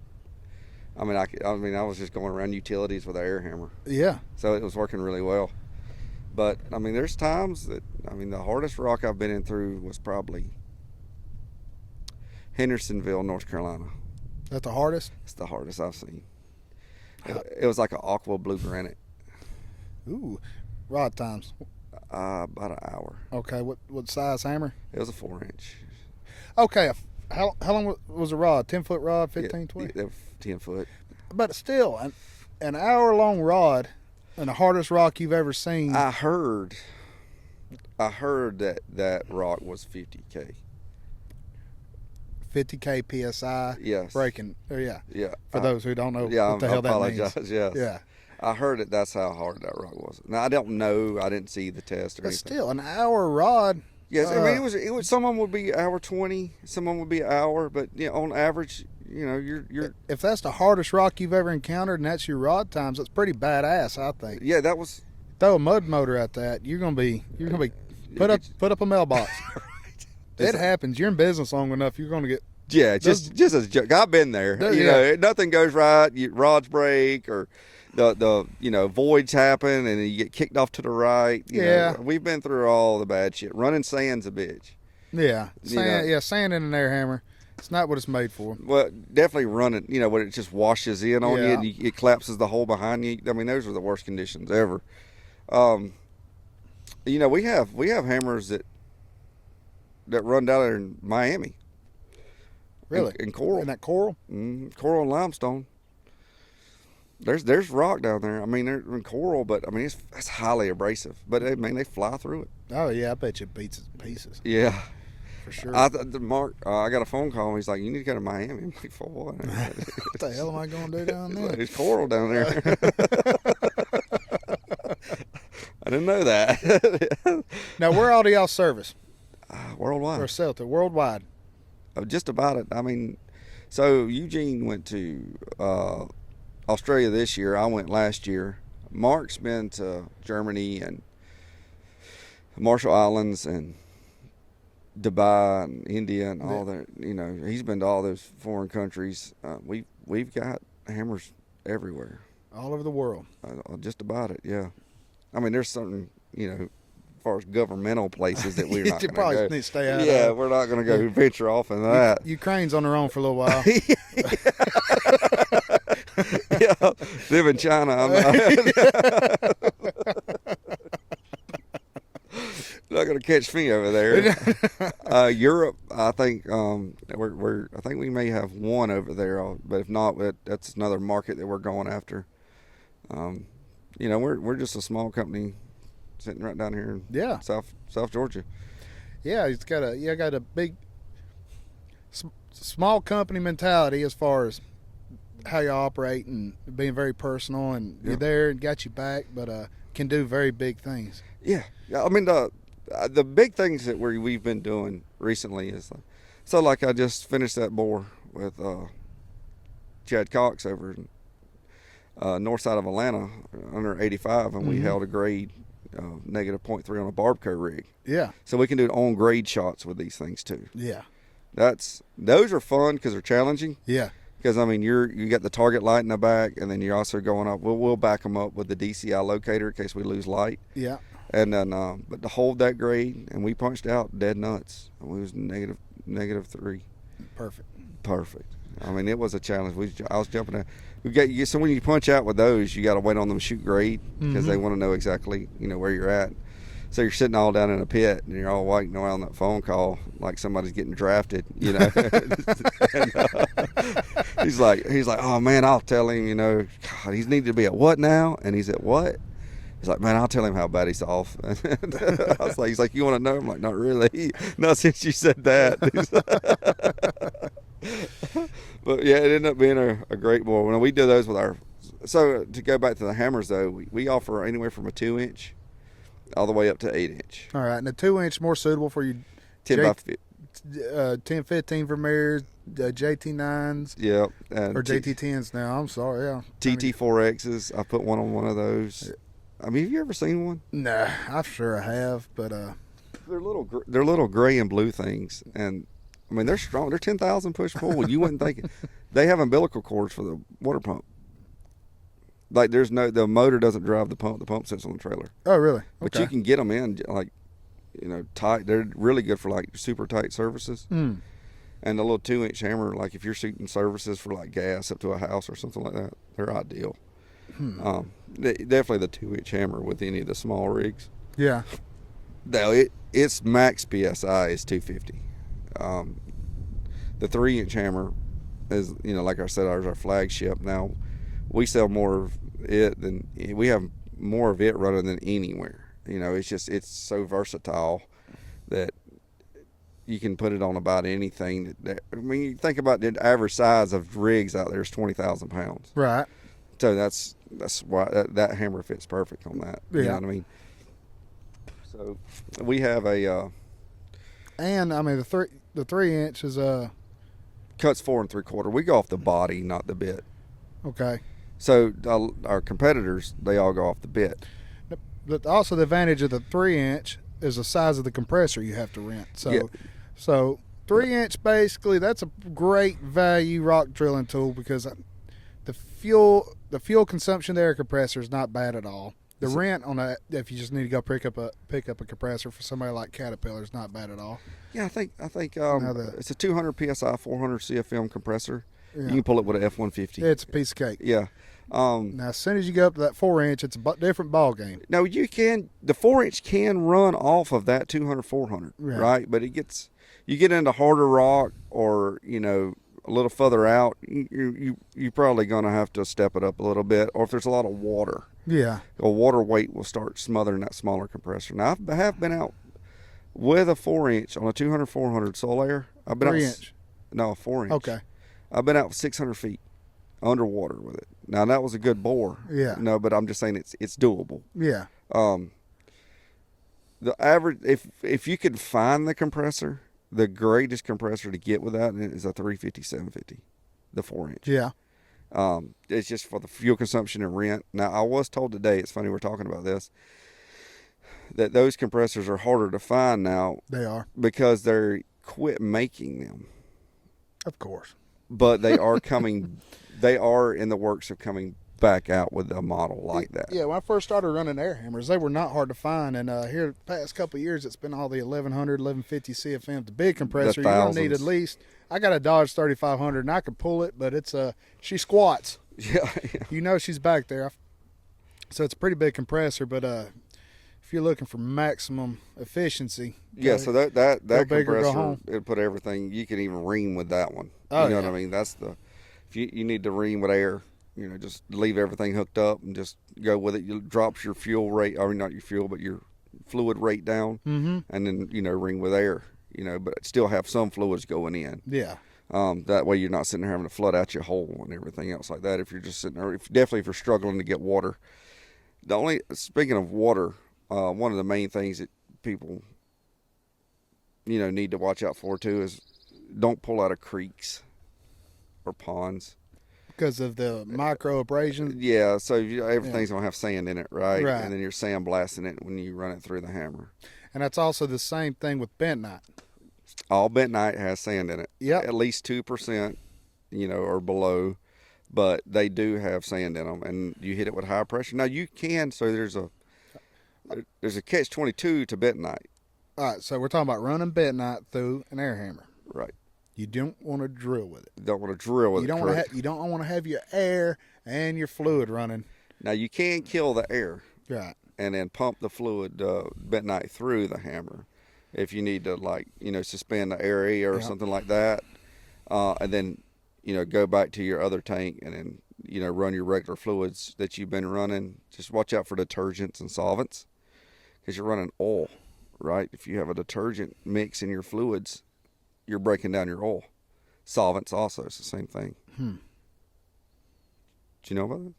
I was just going around utilities with an air hammer. Yeah. So it was working really well. But there's times that the hardest rock I've been in through was probably Hendersonville, North Carolina. That's the hardest? It's the hardest I've seen. It was like an aqua blue granite. Ooh, rod times. About an hour. Okay, what size hammer? It was a 4-inch. Okay, how long was the rod? 10-foot rod, 15, 20? Yeah, 10 foot. But still, an hour-long rod and the hardest rock you've ever seen. I heard that rock was 50K. 50K PSI. Yes. Breaking. Yeah. For those who don't know what the hell that means. Yes. Yeah. I heard it. That's how hard that rock was. Now I don't know. I didn't see the test or But anything. still, an hour rod. Yes, it was. Some of them would be hour 20. Some of them would be an hour. But on average, you're. If that's the hardest rock you've ever encountered, and that's your rod times, that's pretty badass, I think. Yeah, that was. Throw a mud motor at that, you're gonna be put up a mailbox. Right. It happens. You're in business long enough, you're gonna get. Yeah, just as a joke. I've been there. Nothing goes right. Rods break or the voids happen and you get kicked off to the right. You know, we've been through all the bad shit. Running sand's a bitch. Yeah, sand in an air hammer. It's not what it's made for. Well, definitely running. When it just washes in on you and it collapses the hole behind you. Those are the worst conditions ever. We have hammers that run down there in Miami. Really? In coral. In that coral? Coral and limestone. There's rock down there. They're in coral, but it's highly abrasive. But they fly through it. Oh yeah, I bet you it beats it to pieces. Yeah, for sure. Mark, I got a phone call and he's like, "You need to go to Miami." I'm like, "For what?" What the hell am I going to do down there? There's coral down there. I didn't know that. Now, where all do y'all service? Worldwide. Or sell to worldwide? Just about it. So Eugene went to Australia this year. I went last year. Mark's been to Germany and Marshall Islands and Dubai and India and all that. He's been to all those foreign countries. We've got hammers everywhere. All over the world. Just about it, yeah. There's certain, as far as governmental places that we're not going to go. You probably need to stay out of. Yeah, we're not going to go venture off in that. Ukraine's on their own for a little while. Yeah. Live in China. I'm not, not going to catch me over there. Europe, I think I think we may have one over there, but if not, that's another market that we're going after. We're just a small company sitting right down here in South Georgia. Yeah, it's got a big small company mentality as far as how you operate and being very personal, and you're there and got you back, but can do very big things. Yeah, I mean the big things that we've been doing recently is like I just finished that bore with Chad Cox over in north side of Atlanta under 85, and we held a grade negative 0.3 on a barbecue rig. Yeah. So we can do on grade shots with these things too. Yeah. Those are fun because they're challenging. Yeah. Because I mean you got the target light in the back, and then you're also going up. We'll back them up with the DCI locator in case we lose light. Yeah. And then but to hold that grade, and we punched out dead nuts. We was negative 3. Perfect. I mean, it was a challenge. I was jumping at. So when you punch out with those, you got to wait on them to shoot grade because they want to know exactly where you're at. So you're sitting all down in a pit and you're all waiting around that phone call like somebody's getting drafted, and, he's like, oh man, I'll tell him, God, he's needed to be at what now? And he's at what? He's like, man, I'll tell him how bad he's off. He's like, you want to know? I'm like, not really. Not since you said that. But yeah, it ended up being a great bore. When we do those with so to go back to the hammers though, we offer anywhere from a 2-inch all the way up to 8-inch. All right, and the 2-inch more suitable for you. 10-15 Vermeers, JT9s. Yep. Or JT10s now. I'm sorry. Yeah. TT4Xs. I put one on one of those. I mean, have you ever seen one? Nah, I'm sure I have, but they're little gray and blue things, and I mean they're strong. They're 10,000 push pull. You wouldn't think it. They have umbilical cords for the water pump. Like the motor doesn't drive the pump. The pump sits on the trailer. Oh, really? Okay. But you can get them in tight. They're really good for like super tight surfaces. And the little 2-inch hammer, like if you're shooting services for like gas up to a house or something like that, they're ideal. Definitely the 2-inch hammer with any of the small rigs. Yeah. Now its max PSI is 250. The 3-inch hammer is, like I said, ours our flagship. Now we sell more of it we have more of it running than anywhere. It's so versatile that you can put it on about anything. I mean, you think about the average size of rigs out there is 20,000 pounds. Right. So that's why that hammer fits perfect on that. Yeah. You know what I mean? So we have a. And I mean the 3-inch is cuts 4 3/4. We go off the body, not the bit. Okay. So our competitors, they all go off the bit. But also the advantage of the 3-inch is the size of the compressor you have to rent. So 3-inch basically that's a great value rock drilling tool because the fuel consumption there compressor is not bad at all. The rent on that, if you just need to go pick up a compressor for somebody like Caterpillar, is not bad at all. Yeah, I think it's a 200 psi, 400 CFM compressor. Yeah. You can pull it with an F-150. It's a piece of cake. Yeah. Now, as soon as you go up to that 4-inch, it's a different ball game. Now, the 4-inch can run off of that 200, 400, right? But you get into harder rock or, a little further out, you're probably going to have to step it up a little bit. Or if there's a lot of water. Yeah. A water weight will start smothering that smaller compressor. Now, I have been out with a 4-inch on a 200, 400 Solaire. I've been 3-inch? No, a 4-inch. Okay. I've been out 600 feet underwater with it. Now, that was a good bore. Yeah. No, but I'm just saying it's doable. Yeah. The average, if you could find the compressor, the greatest compressor to get with that is a 350, 750, the 4-inch. Yeah. It's just for the fuel consumption and rent. Now, I was told today, it's funny we're talking about this, that those compressors are harder to find now. They are. Because they're quit making them. Of course. But they are coming, they are in the works of coming back out with a model like that. Yeah, when I first started running air hammers, they were not hard to find. And here the past couple of years, it's been all the 1100, 1150 CFM. The big compressor, you're going to need at least, I got a Dodge 3500 and I can pull it, but she squats. Yeah. You know she's back there. So it's a pretty big compressor, but if you're looking for maximum efficiency, Yeah, so that big or go compressor, home. it put everything. You can even ream with that one. Oh, You know yeah. what I mean? That's if you need to ream with air, just leave everything hooked up and just go with it. It drops your fuel rate, or not your fuel, but your fluid rate down, Mm-hmm. and then ream with air. But still have some fluids going in. Yeah. That way you're not sitting there having to flood out your hole and everything else like that. If you're just sitting there, definitely if you're struggling to get water. Speaking of water, one of the main things that people, need to watch out for too is don't pull out of creeks or ponds. Because of the micro abrasions. Yeah, so everything's gonna have sand in it, right? Right. And then you're sandblasting it when you run it through the hammer. And that's also the same thing with bentonite. All bentonite has sand in it. Yep. At least 2%, or below, but they do have sand in them, and you hit it with high pressure. Now you can. So there's a catch-22 to bentonite. All right, so we're talking about running bentonite through an air hammer. Right. You don't want to drill with it. You don't want to drill with it. You don't want to have your air and your fluid running. Now you can kill the air. Right. And then pump the fluid bentonite through the hammer if you need to suspend the area or something like that, and then go back to your other tank and then run your regular fluids that you've been running. Just watch out for detergents and solvents because you're running oil, right? If you have a detergent mix in your fluids, you're breaking down your oil. Solvents also, it's the same thing. Hmm. Did you know about that?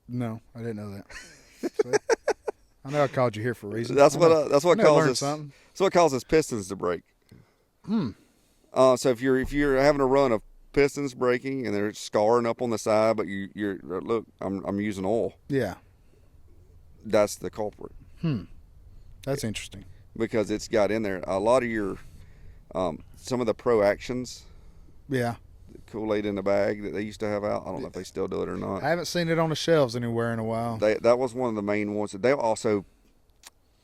No, I didn't know that. See? I know I called you here for a reason. That's what causes pistons to break. So if you're having a run of pistons breaking and they're scarring up on the side, but you're look, I'm using oil. Yeah. That's the culprit. That's interesting. Because it's got in there a lot of your some of the Pro Actions. Yeah. Kool-Aid in the bag that they used to have out. I don't know if they still do it or not. I haven't seen it on the shelves anywhere in a while. That was one of the main ones. They also,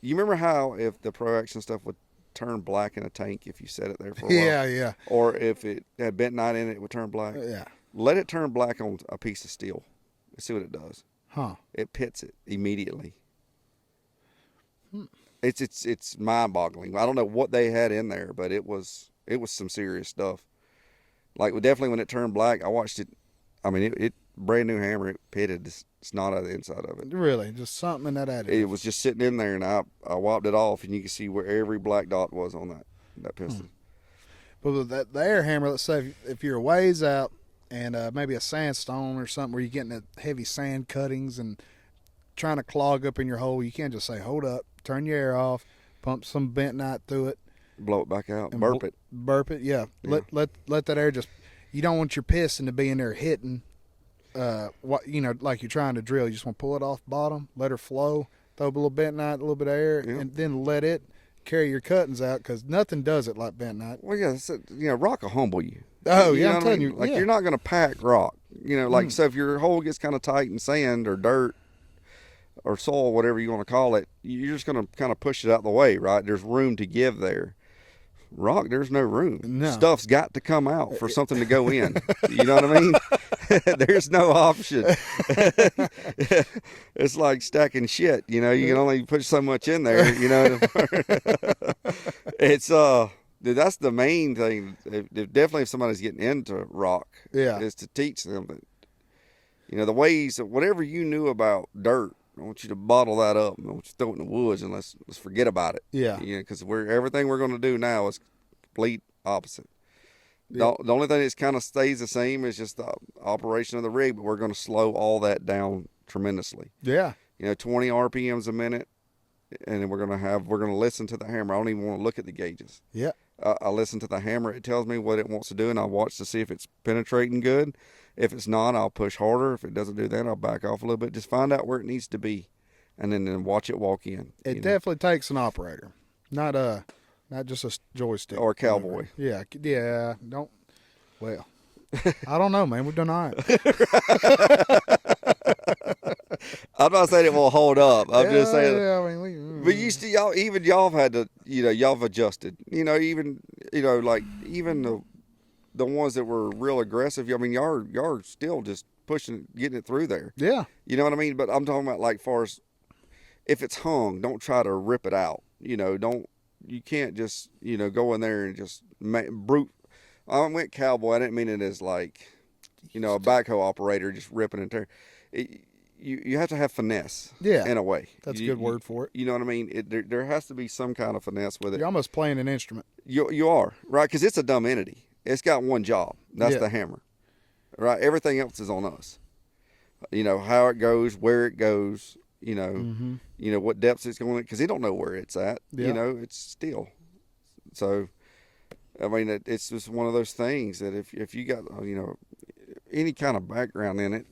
you remember how if the Pro Action stuff would turn black in a tank if you set it there for a while? Yeah. Or if it had bentonite in it, it would turn black. Yeah. Let it turn black on a piece of steel. Let's see what it does. Huh. It pits it immediately. It's mind-boggling. I don't know what they had in there, but it was some serious stuff. Like definitely when it turned black, I watched it. I mean, it brand new hammer. It pitted the snot out of the inside of it. Really, just something in that additive. It was just sitting in there, and I wiped it off, and you can see where every black dot was on that piston. But with the air hammer, let's say if you're a ways out and maybe a sandstone or something where you're getting the heavy sand cuttings and trying to clog up in your hole, you can't just say, hold up, turn your air off, pump some bentonite through it. Blow it back out, burp it. Burp it, yeah. Let that air just, you don't want your piston to be in there hitting, like you're trying to drill. You just want to pull it off bottom, let her flow, throw a little bentonite, a little bit of air, and then let it carry your cuttings out because nothing does it like bentonite. Well, yeah, rock will humble you. Oh, yeah, I'm telling you. Like, you're not going to pack rock. So if your hole gets kind of tight in sand or dirt or soil, whatever you want to call it, you're just going to kind of push it out of the way, right? There's room to give there. Rock, there's no room. No. Stuff's got to come out for something to go in. You know what I mean? There's no option. It's like stacking shit. You can only put so much in there. It's that's the main thing. Definitely, if somebody's getting into rock, is to teach them that the ways of whatever you knew about dirt. I want you to bottle that up. I want you to throw it in the woods and let's forget about it. Yeah. Because everything we're going to do now is complete opposite. The only thing that kind of stays the same is just the operation of the rig, but we're going to slow all that down tremendously. Yeah. 20 RPMs a minute, and then we're going to listen to the hammer. I don't even want to look at the gauges. Yeah. I listen to the hammer. It tells me what it wants to do, and I watch to see if it's penetrating good. If it's not, I'll push harder. If it doesn't do that, I'll back off a little bit. Just find out where it needs to be, and then watch it walk in. It definitely takes an operator, not just a joystick or a cowboy. Yeah. Don't. Well, I don't know, man. We've done all right. I'm not saying it won't hold up. I'm just saying. Yeah, I mean, but y'all have had to, y'all have adjusted. Even the ones that were real aggressive. I mean, y'all are still just getting it through there. Yeah. You know what I mean? But I'm talking about like far as if it's hung, don't try to rip it out. You can't just, go in there and just brute. I went cowboy. I didn't mean it as like, a backhoe operator just ripping and tearing. You have to have finesse. Yeah. In a way. That's a good word for it. You know what I mean? There has to be some kind of finesse with it. You're almost playing an instrument. You are, right? Because it's a dumb entity. It's got one job. That's the hammer. Right? Everything else is on us. How it goes, where it goes, what depths it's going, because he don't know where it's at. Yeah. It's still. So, I mean, it's just one of those things that if you got, any kind of background in it,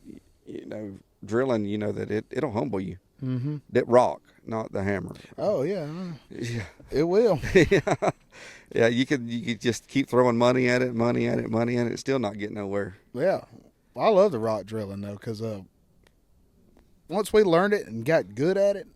drilling, that it'll humble you. Mm-hmm. That rock, not the hammer. Oh, yeah. Yeah. It will. Yeah. Yeah, you could just keep throwing money at it, it's still not getting nowhere. Yeah. I love the rock drilling, though, because once we learned it and got good at it,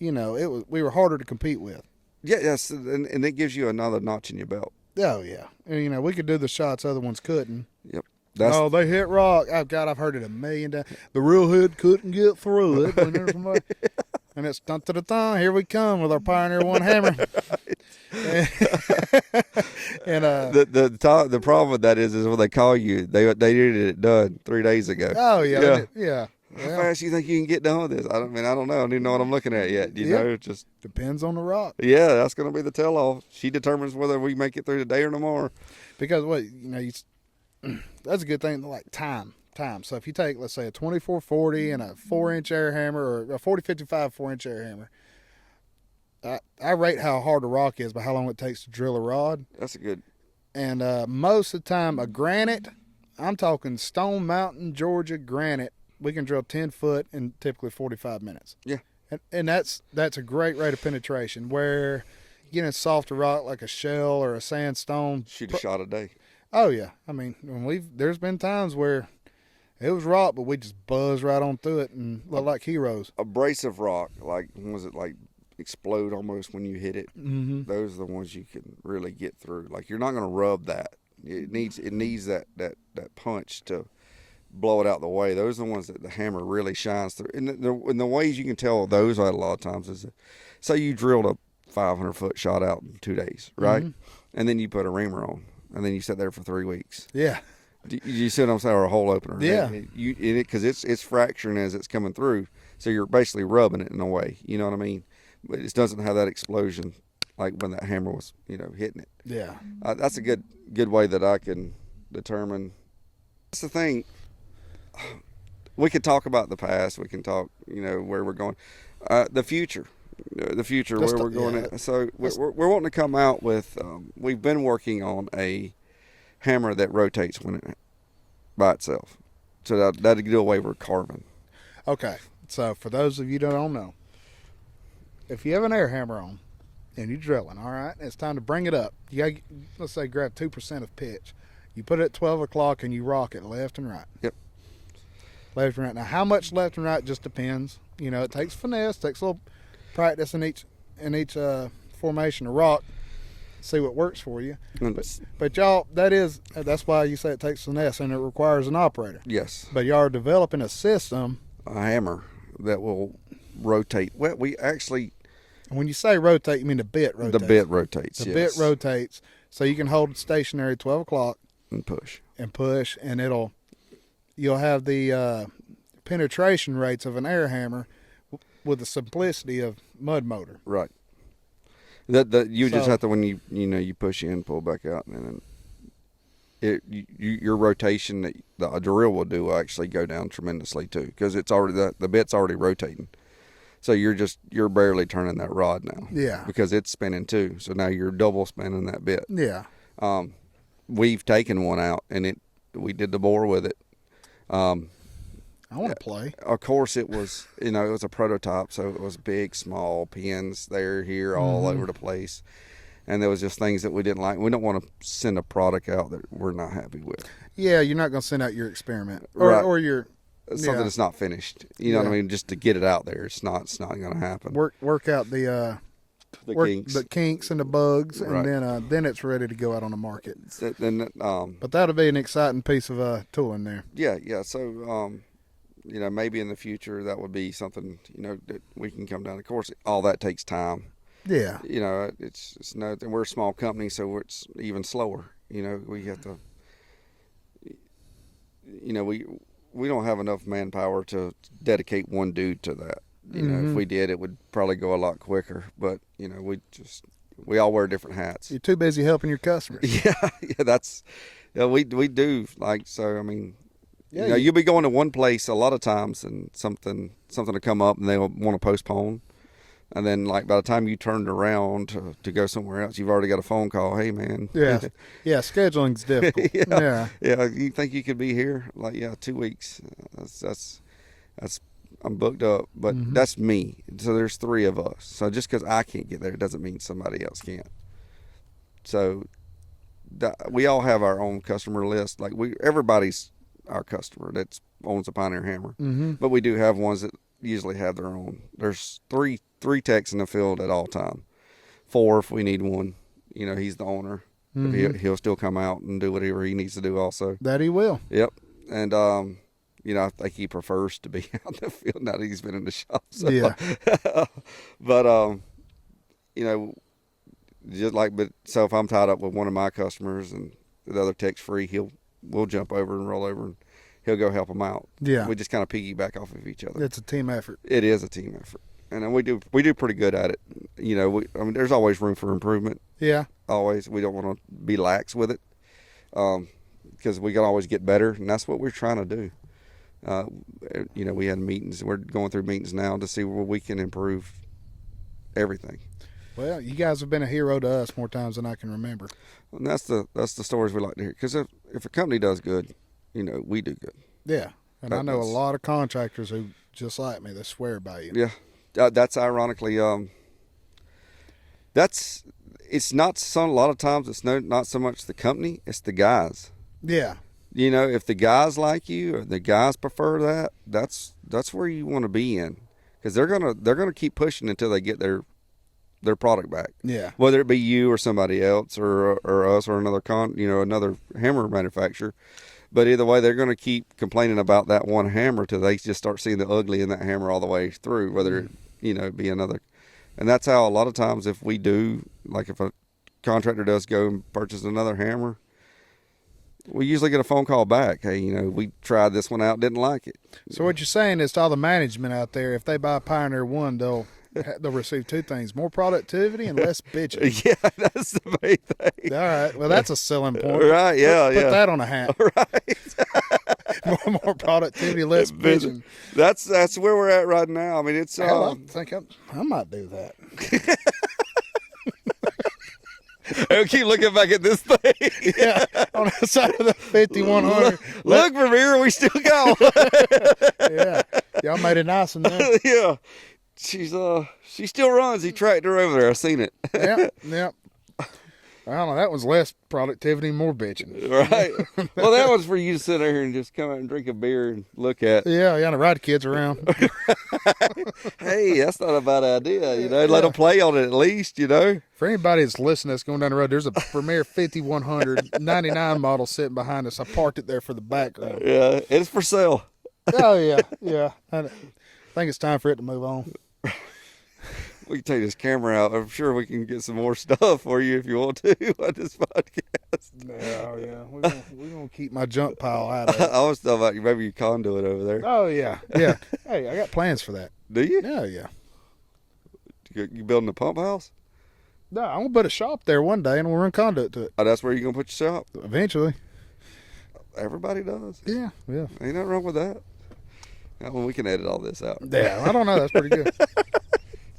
we were harder to compete with. Yeah, yes, and it gives you another notch in your belt. Oh, yeah. And, we could do the shots other ones couldn't. Yep. They hit rock. Oh, God, I've heard it a million times. The real hood couldn't get through it. And it's dun-dun-dun-dun, here we come with our Pioneer 1 hammer. And the problem with that is when they call you, they needed it done 3 days ago. Oh, yeah. Yeah. How fast you think you can get done with this? I don't know. I don't even know what I'm looking at yet. It just depends on the rock. Yeah, that's going to be the tell-off. She determines whether we make it through today or tomorrow. Because that's a good thing, like time. So if you take, let's say, a 2440 and a 4-inch air hammer, or a 4055 4-inch air hammer, I rate how hard a rock is by how long it takes to drill a rod. That's a good. And most of the time, a granite, I'm talking Stone Mountain, Georgia granite, we can drill 10 foot in typically 45 minutes. Yeah. And that's a great rate of penetration. Where you get a softer rock like a shell or a sandstone, shoot a shot a day. Oh yeah, I mean, there's been times where it was rock, but we just buzzed right on through it and looked like heroes. Abrasive rock, was it explode almost when you hit it? Mm-hmm. Those are the ones you can really get through. Like, you're not going to rub that. It needs that punch to blow it out the way. Those are the ones that the hammer really shines through. And the ways you can tell those a lot of times is, say you drilled a 500-foot shot out in 2 days, right? Mm-hmm. And then you put a reamer on, and then you sit there for 3 weeks. Yeah. You see what I'm saying? Or a hole opener. Yeah. Because it's fracturing as it's coming through, so you're basically rubbing it in a way. You know what I mean? But it doesn't have that explosion like when that hammer was, hitting it. Yeah. That's a good way that I can determine. That's the thing. We could talk about the past. We can talk, where we're going. The future, where we're going. Yeah. So we're wanting to come out with. We've been working on a hammer that rotates by itself, so that'd do away with carbon. Okay, so for those of you that don't know, if you have an air hammer on and you're drilling, all right, it's time to bring it up. You got, let's say, grab 2% of pitch. You put it at 12 o'clock and you rock it left and right. Yep. Left and right. Now, how much left and right just depends. It takes finesse, takes a little practice in each formation of rock. See what works for you. But y'all, that's why you say it takes finesse and it requires an operator. Yes. But y'all are developing a system. A hammer that will rotate. Well, we actually. When you say rotate, you mean the bit rotates. The bit rotates. The bit rotates, so you can hold it stationary 12 o'clock and push, and you'll have the penetration rates of an air hammer with the simplicity of mud motor. Right. Just have to, when you push in, pull back out, and then your rotation that the drill will do will actually go down tremendously too, because it's already the bit's already rotating. So you're barely turning that rod now. Yeah. Because it's spinning too. So now you're double spinning that bit. Yeah. We've taken one out and we did the bore with it. I want to play. Of course, it was it was a prototype, so it was big, small pins there, here, all over the place, and there was just things that we didn't like. We don't want to send a product out that we're not happy with. Yeah, you're not going to send out your experiment or your something that's not finished. You know what I mean? Just to get it out there, it's not going to happen. Work out the the kinks and the bugs, Right. and then it's ready to go out on the market. And But that'll be an exciting piece of tooling there. yeah. So maybe in the future that would be something that we can come down. Of course, all that takes time. Yeah. It's not. We're a small company, so it's even slower. We have to. We don't have enough manpower to dedicate one dude to that. If we did, it would probably go a lot quicker. But we all wear different hats. You're too busy helping your customers. We do like so. I mean, Yeah, you'll be going to one place a lot of times, and something to come up, and they'll want to postpone. And then, like, by the time you turned around to go somewhere else, you've already got a phone call. Hey, man. Yeah. Scheduling's difficult. Yeah. You think you could be here? Like, 2 weeks. That's I'm booked up, but that's me. So there's 3 of us. So just because I can't get there doesn't mean somebody else can't. So we all have our own customer list. Like everybody's our customer that owns a Pioneer hammer, but we do have ones that usually have their own. There's three techs in the field at all time. 4 if we need one. He's the owner. He'll still come out and do whatever he needs to do also. That he will. Yep. And I think he prefers to be out in the field now that he's been in the shop. So. Yeah. But so if I'm tied up with one of my customers and the other tech's free, we'll jump over and roll over and he'll go help them out. Yeah. We just kind of piggyback off of each other. It's a team effort. It is a team effort. And then we do pretty good at it. There's always room for improvement. Yeah. Always. We don't want to be lax with it. Because we can always get better, and that's what we're trying to do. We had meetings. We're going through meetings now to see where we can improve everything. Well, you guys have been a hero to us more times than I can remember. And that's the stories we like to hear. Because if a company does good, we do good. Yeah, and I know a lot of contractors who just like me. They swear by you. Yeah, that's ironically it's not a lot of times it's not so much the company, it's the guys. Yeah. If the guys like you or the guys prefer that, that's where you want to be in, because they're gonna keep pushing until they get their product back. Yeah. Whether it be you or somebody else or us or another another hammer manufacturer, but either way they're gonna keep complaining about that one hammer till they just start seeing the ugly in that hammer all the way through. Whether it be another, and that's how a lot of times if we do, like if a contractor does go and purchase another hammer, we usually get a phone call back. Hey, we tried this one out, didn't like it. So what you're saying is to all the management out there, if they buy Pioneer 1, they'll receive 2 things: more productivity and less bitching. Yeah, that's the main thing. All right. Well, that's a selling point. Right, yeah, Put that on a hat. Right. more productivity, less bitching. That's where we're at right now. I mean, it's. Hell, I think I might do that. I keep looking back at this thing. Yeah, on the side of the 5100. Look, Revere, we still go. Yeah, y'all made it nice in there. Yeah, she still runs. He tracked her over there. I seen it. Yep. I don't know. That was less productivity, more bitching. Right. Well, that was for you to sit there and just come out and drink a beer and look at. Yeah, to ride the kids around. Hey, that's not a bad idea. Let them play on it at least. For anybody that's listening that's going down the road, there's a Premier 5100 99 model sitting behind us. I parked it there for the background. Yeah, it's for sale. Oh, yeah. I think it's time for it to move on. We can take this camera out. I'm sure we can get some more stuff for you if you want to on this podcast. Yeah. We're gonna keep my junk pile out of it. I was talking about maybe your conduit over there. Oh, yeah. Hey, I got plans for that. Do you? Yeah. You building a pump house? No, I'm gonna put a shop there one day and we'll run conduit to it. Oh, that's where you're going to put your shop? Eventually. Everybody does. Yeah. Ain't nothing wrong with that. Well, we can edit all this out. Yeah, I don't know. That's pretty good.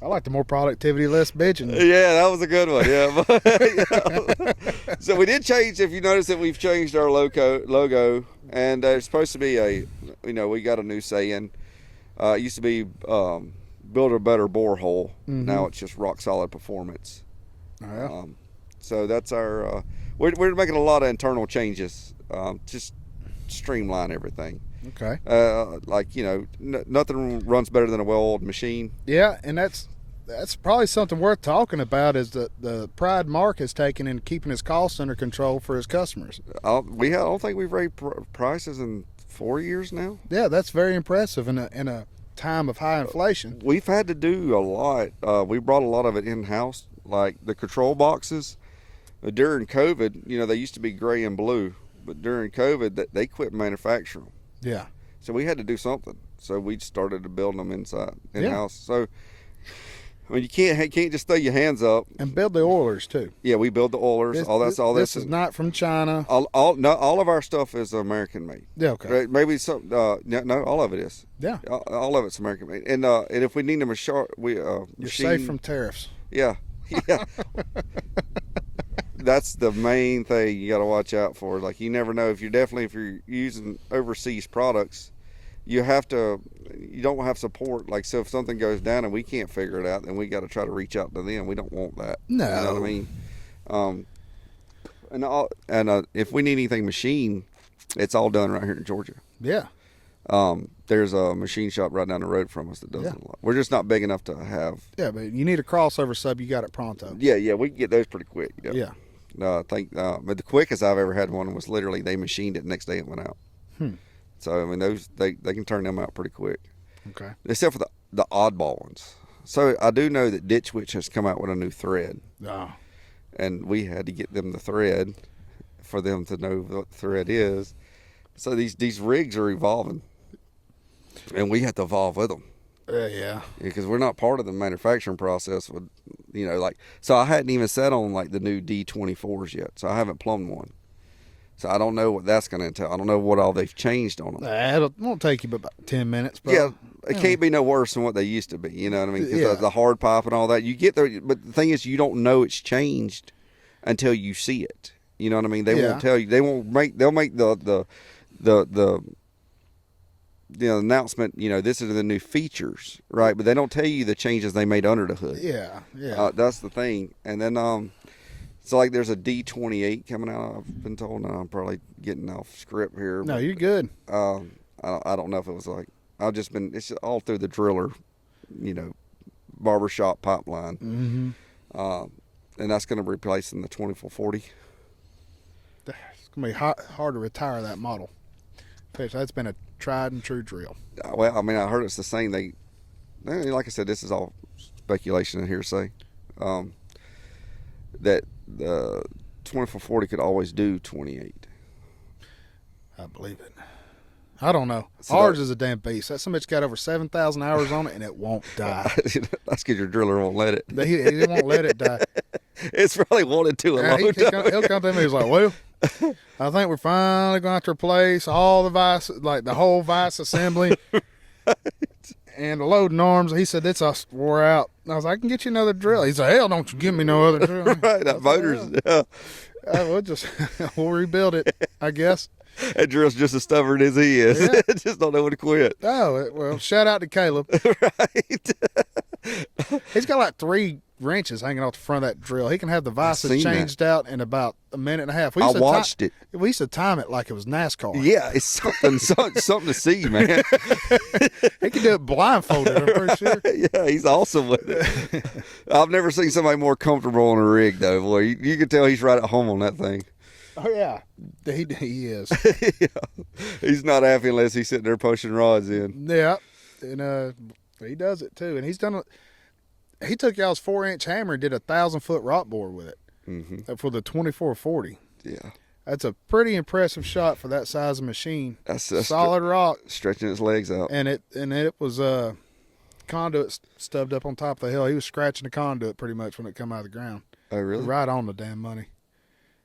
I like the more productivity, less bitching. Yeah, that was a good one. Yeah. So we did change. If you notice that we've changed our logo, and it's supposed to be we got a new saying. It used to be build a better borehole. Now it's just rock solid performance. Oh, yeah. So that's our. We're making a lot of internal changes. Just streamline everything. Okay. Nothing runs better than a well-oiled machine. Yeah, and that's that's probably something worth talking about. Is the pride Mark has taken in keeping his costs under control for his customers. I don't think we've raised prices in 4 years now. Yeah, that's very impressive in a time of high inflation. We've had to do a lot. We brought a lot of it in house, like the control boxes. During COVID, they used to be gray and blue, but during COVID, they quit manufacturing them. Yeah. So we had to do something. So we started to build them in house. So I mean, you can't just throw your hands up. And build the oilers too. Yeah, we build the oilers. This is not from China. All of our stuff is American made. Yeah, okay. Right? Maybe some. No, all of it is. Yeah. All of it's American made. And if we need a machine, You're safe from tariffs. Yeah. Yeah. That's the main thing you got to watch out for. Like, you never know if you're using overseas products, you don't have support. Like, so if something goes down and we can't figure it out, then we got to try to reach out to them. We don't want that. No. You know what I mean? If we need anything machined, it's all done right here in Georgia. Yeah. There's a machine shop right down the road from us that does it a lot. We're just not big enough to have. Yeah, but you need a crossover sub, you got it pronto. Yeah, we can get those pretty quick. Yep. Yeah. But the quickest I've ever had one was literally they machined it the next day it went out. So I mean, those they can turn them out pretty quick. Okay. Except for the oddball ones. So I do know that Ditch Witch has come out with a new thread. Oh. And we had to get them the thread for them to know what the thread is. So these rigs are evolving, and we have to evolve with them. Yeah. Because we're not part of the manufacturing process with, so I hadn't even set on like the new D24s yet. So I haven't plumbed one. So I don't know what that's going to entail. I don't know what all they've changed on them. It won't take you but about 10 minutes. Bro. Yeah, it can't be no worse than what they used to be. You know what I mean? Because the hard pipe and all that, you get there. But the thing is, you don't know it's changed until you see it. You know what I mean? They won't tell you. They'll make the announcement, this is the new features, right? But they don't tell you the changes they made under the hood. Yeah. That's the thing. And then, so like there's a D28 coming out. I've been told, and I'm probably getting off script here. No, you're good. I don't know if it was like, it's just all through the driller, barbershop pipeline. Mm-hmm. And that's going to be replacing the 2440. It's going to be hard to retire that model. That's been a tried and true drill. Well, I mean, I heard it's the same. Like I said, this is all speculation and hearsay. That the 2440 could always do 28. I believe it. I don't know. So ours is a damn beast. That somebody's got over 7,000 hours on it, and it won't die. That's because your driller won't let it. He won't let it die. It's probably wanted to a long time. He'll come to me. He's like, well, I think we're finally going to have to replace all the vice, like the whole vice assembly and the loading arms. He said, it's all wore out. I was like, I can get you another drill. He said, hell, don't you give me no other drill. Right, that motor's, we'll rebuild it, I guess. That drill's just as stubborn as he is. Yeah. Just don't know when to quit. Oh, well, shout out to Caleb. Right. He's got like 3 wrenches hanging off the front of that drill. He can have the vices changed out in about a minute and a half. I watched it. We used to time it like it was NASCAR. Yeah, it's something to see, man. He can do it blindfolded, I'm pretty sure. Yeah, he's awesome with it. I've never seen somebody more comfortable on a rig, though. Boy, you can tell he's right at home on that thing. Oh, yeah. He is. Yeah. He's not happy unless he's sitting there pushing rods in. Yeah. And he does it, too. And he's done it. He took y'all's 4-inch hammer and did a 1,000-foot rock bore with it for the 2440. Yeah. That's a pretty impressive shot for that size of machine. That's solid rock. Stretching its legs out. And it was conduit stubbed up on top of the hill. He was scratching the conduit pretty much when it come out of the ground. Oh, really? Right on the damn money.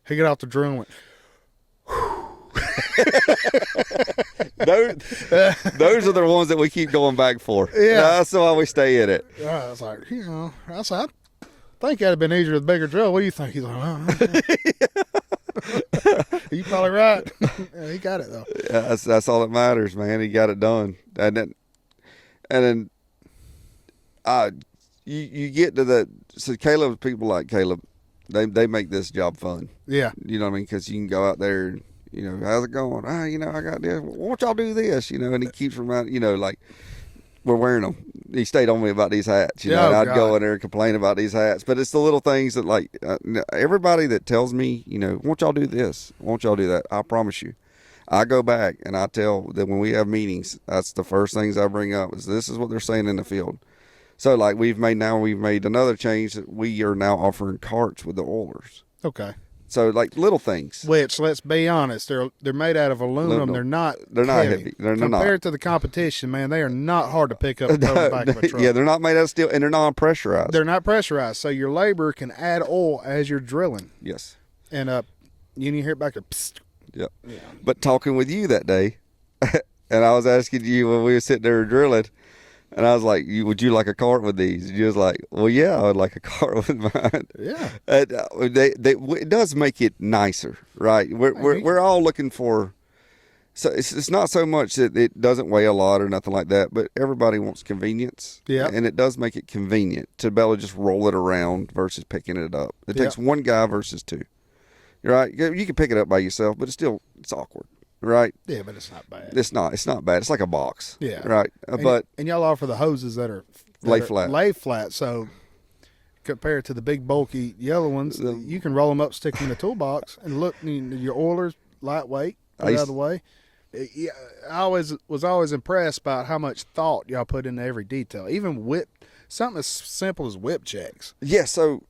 He got off the drill and went, those are the ones that we keep going back for. Yeah. That's why we stay in it. I was like, I think that'd have been easier with a bigger drill. What do you think? He's like, you probably right. Yeah, he got it though. Yeah, that's all that matters, man. He got it done. And then you get to that. So people like Caleb, they make this job fun. Yeah. You know what I mean? Because you can go out there and, how's it going? I got this. Why don't y'all do this? And he keeps reminding, like, we're wearing them. He stayed on me about these hats. You know, and I'd go in there and complain about these hats. But it's the little things that, like, everybody that tells me, you know, won't y'all do this? Won't y'all do that? I promise you. I go back and I tell that when we have meetings, that's the first things I bring up is this is what they're saying in the field. So, like, we've made another change that we are now offering carts with the oilers. Okay. So, like, little things. Which, let's be honest, they're made out of aluminum. They're not heavy. They're Compared not. to the competition, man, they are not hard to pick up and throw in the back of a truck. Yeah, they're not made out of steel, and they're non-pressurized. They're not pressurized, so your labor can add oil as you're drilling. Yes. And you hear it back to psst. Yep. Yeah. But talking with you that day, and I was asking you when we were sitting there drilling, and I was like, would you like a cart with these? And you was like, well, yeah, I would like a cart with mine. Yeah. And, it does make it nicer, right? We're all looking for, so it's not so much that it doesn't weigh a lot or nothing like that, but everybody wants convenience. Yeah. And it does make it convenient to be able to just roll it around versus picking it up. It takes one guy versus two. Right? You can pick it up by yourself, but it's awkward. Right? Yeah, but it's not bad. It's not bad. It's like a box. Yeah. Right. And y'all offer the hoses that are lay flat. So compared to the big bulky yellow ones, you can roll them up, stick them in the toolbox, and look. Your oilers lightweight, put it out of the way. Yeah, I was always impressed about how much thought y'all put into every detail, even something as simple as whip checks. Yeah. So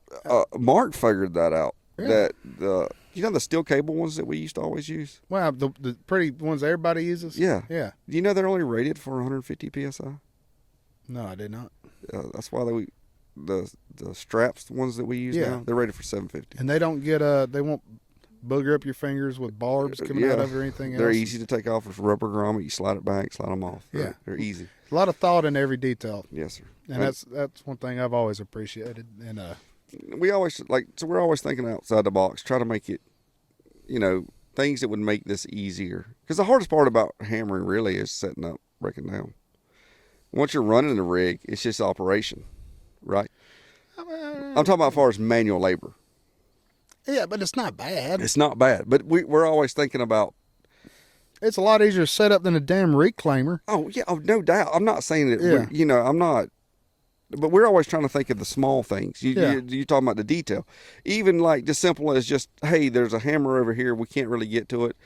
Mark figured that out. Yeah. That the steel cable ones that we used to always use? Wow, the pretty ones that everybody uses? Yeah. Yeah. Do you know they're only rated for 150 PSI? No, I did not. That's why the straps, the ones that we use now, they're rated for 750. And they don't they won't booger up your fingers with barbs coming out of it or anything else? They're easy to take off with rubber grommet. You slide it back, slide them off. Yeah. They're easy. A lot of thought in every detail. Yes, sir. And that's one thing I've always appreciated. And we're always thinking outside the box, try to make it, things that would make this easier. Because the hardest part about hammering really is setting up, breaking down. Once you're running the rig, it's just operation, right? I'm talking about as far as manual labor. Yeah, but it's not bad. It's not bad, but we're always thinking about. It's a lot easier to set up than a damn reclaimer. Oh yeah, no doubt. I'm not saying that. Yeah. I'm not. But we're always trying to think of the small things. You're talking about the detail. Even like just simple as just, hey, there's a hammer over here. We can't really get to it.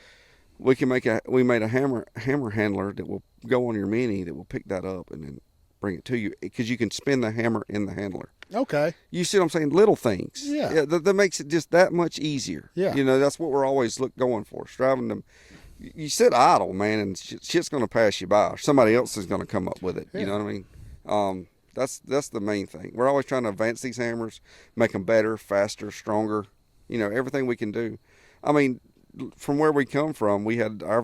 We made a hammer handler that will go on your Mini that will pick that up and then bring it to you because you can spin the hammer in the handler. Okay. You see what I'm saying? Little things. Yeah. That makes it just that much easier. Yeah. That's what we're always going for. Striving to. You sit idle, man, and shit's going to pass you by. Somebody else is going to come up with it. Yeah. You know what I mean? That's the main thing. We're always trying to advance these hammers, make them better, faster, stronger. Everything we can do. I mean, from where we come from, we had our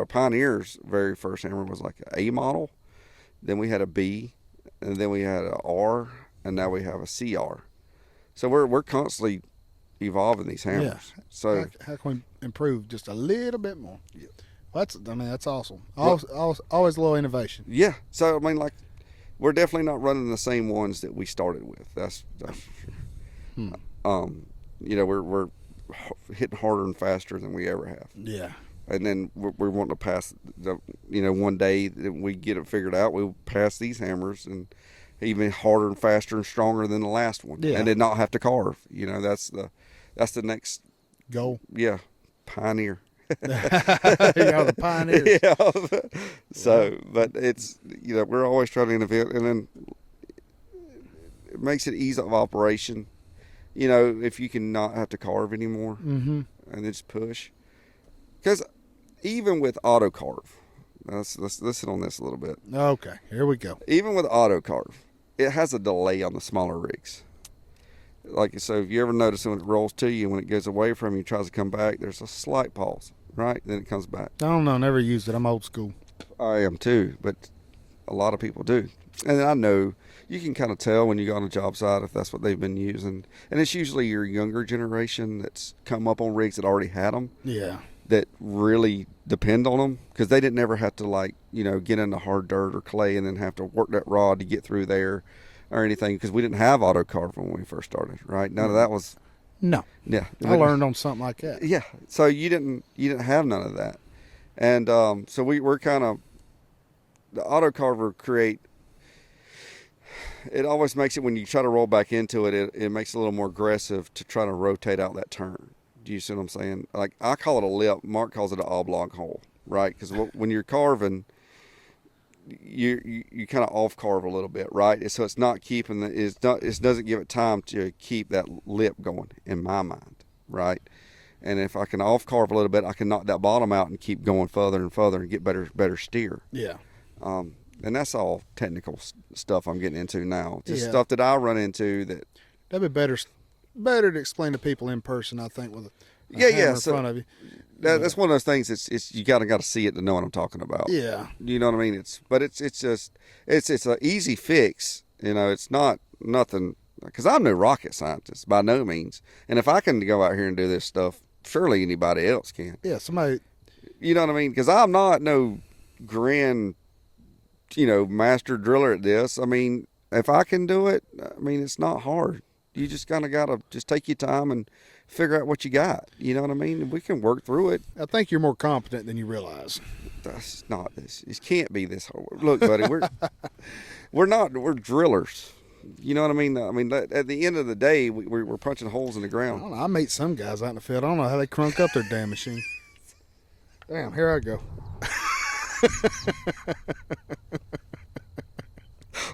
Pioneer's very first hammer was like an A model. Then we had a B, and then we had an R, and now we have a CR. So we're constantly evolving these hammers. Yeah. So how can we improve just a little bit more? Yeah. That's awesome. Always a little innovation. Yeah. So I mean, like, we're definitely not running the same ones that we started with. That's for sure. We're hitting harder and faster than we ever have. Yeah. And then we're wanting to pass one day that we get it figured out, we'll pass these hammers and even harder and faster and stronger than the last one. Yeah. And then not have to carve. That's the next goal. Yeah. Pioneer. The pioneers. Yeah. So, but it's, we're always trying to innovate, and then it makes it ease of operation. If you can not have to carve anymore, mm-hmm. and then just push. Because even with auto carve, let's hit on this a little bit. Okay, here we go. Even with auto carve, it has a delay on the smaller rigs. Like, so if you ever notice when it rolls to you, when it goes away from you, tries to come back, there's a slight pause, right? Then it comes back. I don't know, never used it. I'm old school. I am too, but a lot of people do. And I know you can kind of tell when you go on a job site if that's what they've been using. And it's usually your younger generation that's come up on rigs that already had them. Yeah. That really depend on them because they didn't ever have to get into hard dirt or clay and then have to work that rod to get through there or anything because we didn't have auto carve when we first started, right? None of that was. No. Yeah. I learned on something like that. Yeah. So you didn't have none of that. And so we're kind of, the auto carver create it always makes it, when you try to roll back into it, it makes it a little more aggressive to try to rotate out that turn. Do you see what I'm saying? Like, I call it a lip. Mark calls it an oblong hole, right? Because when you're carving, you kind of off carve a little bit, right? So it's not keeping it doesn't give it time to keep that lip going, in my mind, right? And if I can off carve a little bit, I can knock that bottom out and keep going further and further and get better steer. Yeah. And that's all technical stuff I'm getting into now. Just stuff that I run into that. That'd be better to explain to people in person, I think, with a hammer in front of you. That's one of those things. It's you got to see it to know what I'm talking about. Yeah. You know what I mean? It's an easy fix. You know, it's not nothing, because I'm no rocket scientist by no means. And if I can go out here and do this stuff, surely anybody else can. Yeah, somebody. You know what I mean? Because I'm not no grand, master driller at this. I mean, if I can do it, I mean, it's not hard. You just kind of got to just take your time and figure out what you got. You know what I mean? We can work through it. I think you're more competent than you realize. That's not this. It can't be this hard. Look, buddy, we're drillers. You know what I mean? I mean, at the end of the day, we're punching holes in the ground. I don't know. I meet some guys out in the field. I don't know how they crunk up their damn machine. Damn, here I go.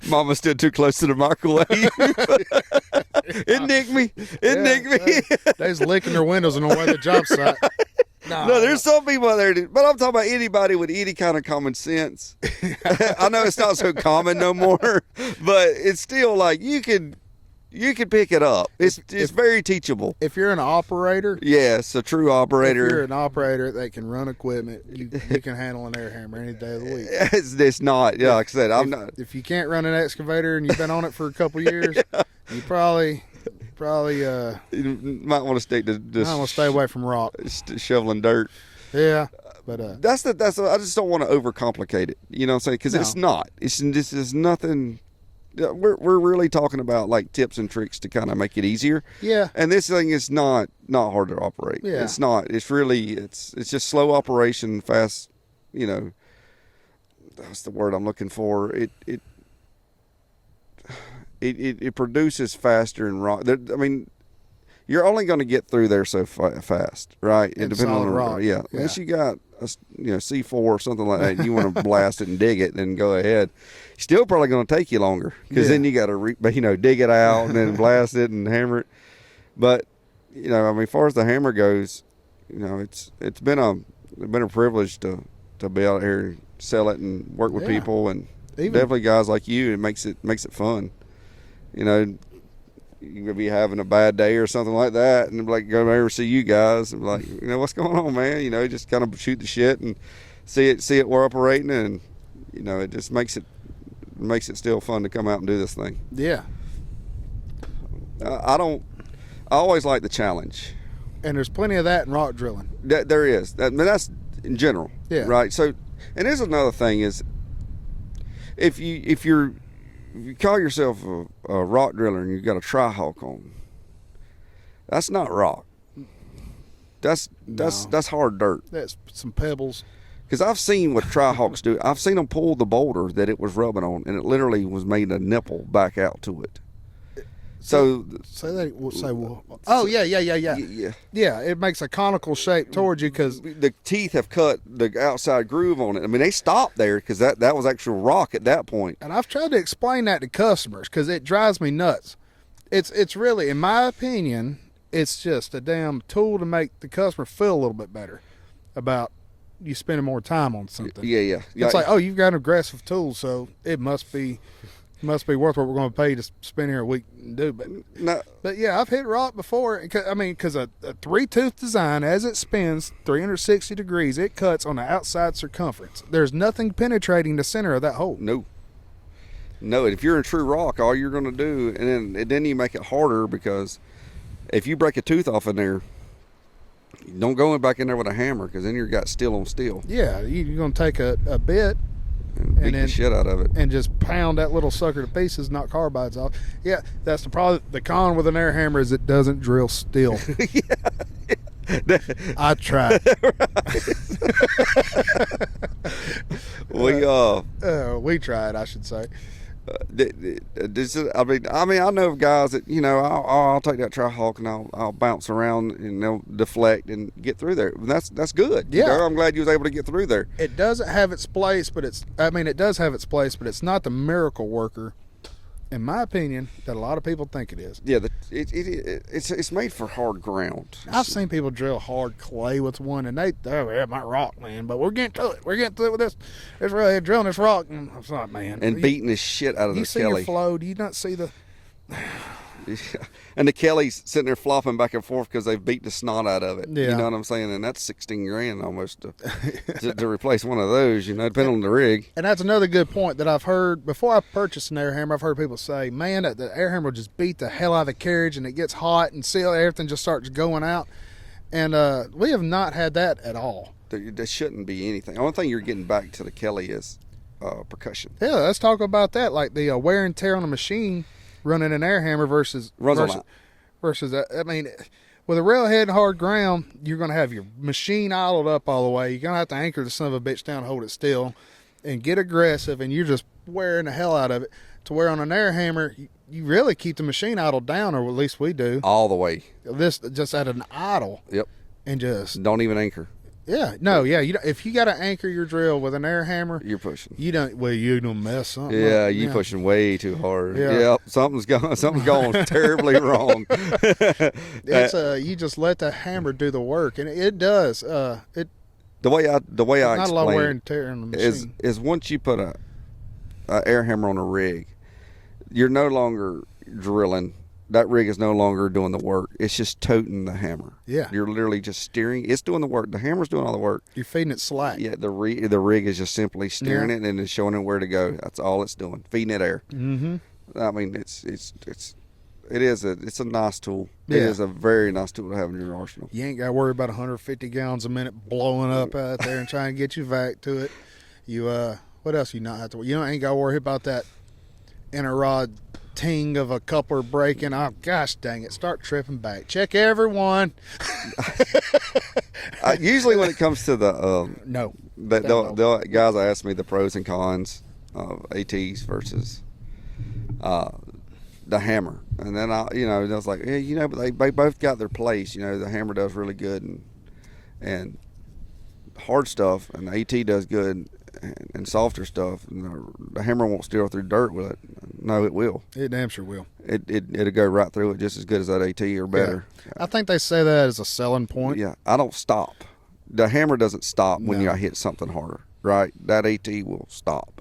Mama stood too close to the microwave. It nicked me. They's licking their windows on the way to the job site. No, there's some people out there, but I'm talking about anybody with any kind of common sense. I know it's not so common no more, but it's still like you can pick it up. It's very teachable. If you're an operator, yes, a true operator. If you're an operator that can run equipment, you can handle an air hammer any day of the week. It's not. Yeah, like I said, I'm not. If you can't run an excavator and you've been on it for a couple years, you probably you might want to stick to I want to stay away from rock, shoveling dirt. Yeah, but that's I just don't want to overcomplicate it. You know what I'm saying? Because it's not. This is nothing. We're really talking about like tips and tricks to kind of make it easier. Yeah. And this thing is not hard to operate. Yeah. It's not. It's really it's just slow operation, fast. That's the word I'm looking for. It produces faster and rock. I mean, you're only going to get through there so fast, right? And depending on rock. Yeah. Unless you got a C4 or something like that, you want to blast it and dig it, then go ahead. Still probably going to take you longer because then you got to dig it out and then blast it and hammer it. But I mean, as far as the hammer goes, it's been a privilege to be out here and sell it and work with people, and definitely guys like you. It makes it fun. You could be having a bad day or something like that, and like go over see you guys and be like, what's going on, man? Just kind of shoot the shit and see it we're operating, and it just makes it still fun to come out and do this thing. Yeah. I always like the challenge, and there's plenty of that in rock drilling. There is. That's in general. Yeah. Right. So, and here's another thing is, if you call yourself a rock driller and you got a tri-hawk on, that's not rock. That's hard dirt. That's some pebbles. Because I've seen what tri-hawks do. I've seen them pull the boulder that it was rubbing on, and it literally was made a nipple back out to it. So oh yeah. Yeah, it makes a conical shape towards you because the teeth have cut the outside groove on it. I mean, they stopped there because that was actual rock at that point. And I've tried to explain that to customers because it drives me nuts. It's really, in my opinion, it's just a damn tool to make the customer feel a little bit better about you spending more time on something. Yeah. It's like, oh, you've got an aggressive tool, so it must be worth what we're going to pay to spend here a week and do. But yeah, I've hit rock before. Because a 3-tooth design, as it spins 360 degrees, it cuts on the outside circumference. There's nothing penetrating the center of that hole. No. If you're in true rock, all you're going to do, and then you make it harder, because if you break a tooth off in there, don't go back in there with a hammer, because then you've got steel on steel. Yeah, you're going to take a bit and beat the shit out of it, and just pound that little sucker to pieces, knock carbides off. Yeah, that's the problem. The con with an air hammer is it doesn't drill steel. I tried. We tried, I should say. I know of guys that I'll take that Tri-Hawk and I'll bounce around and they'll deflect and get through there. That's good. Yeah, I'm glad you was able to get through there. It doesn't have its place, but it does have its place, but it's not the miracle worker, in my opinion, that a lot of people think it is. Yeah, it's made for hard ground. I've seen people drill hard clay with one, and it might rock, man. But we're getting to it. We're getting to it with this. It's really drilling this rock, and I'm like, man. And beating the shit out of the Kelly. You see your flow? Do you not see the? And the Kelly's sitting there flopping back and forth because they've beat the snot out of it. Yeah. You know what I'm saying? And that's $16,000 almost to replace one of those. Depending on the rig. And that's another good point that I've heard before I purchased an air hammer. I've heard people say, "Man, the air hammer will just beat the hell out of the carriage, and it gets hot and everything just starts going out." And we have not had that at all. There shouldn't be anything. The only thing you're getting back to the Kelly is percussion. Yeah, let's talk about that. Like the wear and tear on the machine. Running an air hammer versus with a railhead and hard ground, you're going to have your machine idled up all the way. You're going to have to anchor the son of a bitch down, hold it still, and get aggressive, and you're just wearing the hell out of it. To where on an air hammer, you really keep the machine idled down, or at least we do. All the way. This just at an idle. Yep. And just don't even anchor. Yeah, no, yeah. If you got to anchor your drill with an air hammer, you're pushing. You don't mess something. Yeah, up. You're pushing way too hard. Yeah, yep, something's going terribly wrong. It's you just let the hammer do the work, and it does. The way I explain not a lot of wear and tear on the machine. Is once you put a air hammer on a rig, you're no longer drilling. That rig is no longer doing the work. It's just toting the hammer. Yeah. You're literally just steering. It's doing the work. The hammer's doing all the work. You're feeding it slack. Yeah, the rig is just simply steering it and it's showing it where to go. That's all it's doing. Feeding it air. Mm-hmm. I mean, it's a nice tool. Yeah. It is a very nice tool to have in your arsenal. You ain't got to worry about 150 gallons a minute blowing up out there and trying to get you back to it. You what else you not have to? You ain't got to worry about that inner rod ting of a coupler breaking. Oh gosh dang it, start tripping back. Check everyone. Usually when it comes to the the guys ask me the pros and cons of ATs versus the hammer, and then I was like, yeah, but they both got their place. The hammer does really good and hard stuff, and the AT does good and softer stuff, and the hammer won't steer through dirt with it. No, it will. It damn sure will. It'll go right through it just as good as that AT or better. Yeah. I think they say that as a selling point. Yeah, I don't stop. The hammer doesn't stop when you hit something harder, right? That AT will stop.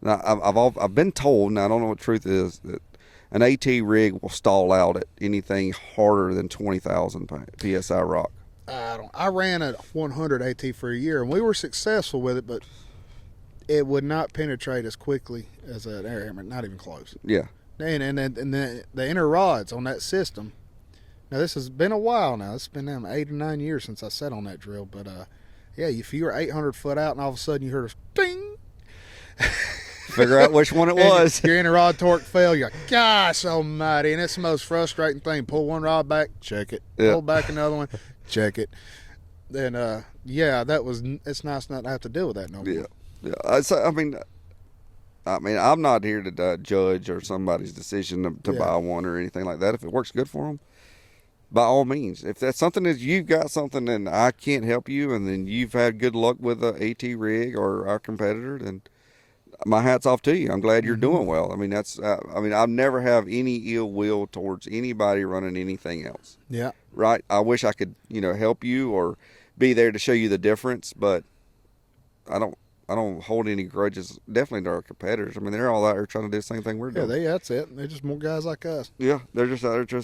Now, I've been told, and I don't know what the truth is, that an AT rig will stall out at anything harder than 20,000 psi rock. I ran a 100 AT for a year, and we were successful with it, but it would not penetrate as quickly as an air hammer, not even close. Yeah. And the inner rods on that system. Now this has been a while now. It's been 8 or 9 years since I sat on that drill, but yeah, if you were 800 foot out and all of a sudden you heard a ding, figure out which one it was. Your inner rod torque fell. You're like, gosh almighty, and it's the most frustrating thing. Pull one rod back, check it. Yeah. Pull back another one, check it. Then yeah, it's nice not to have to deal with that no more. Yeah. I mean, I'm not here to judge or somebody's decision to buy one or anything like that. If it works good for them, by all means. If that's something that you've got something and I can't help you, and then you've had good luck with a AT rig or our competitor, then my hat's off to you. I'm glad you're doing well. I mean, I never have any ill will towards anybody running anything else. Yeah. Right. I wish I could, help you or be there to show you the difference, but I don't hold any grudges, definitely to our competitors. I mean, they're all out there trying to do the same thing we're doing. Yeah, that's it. They're just more guys like us. Yeah, they're just out there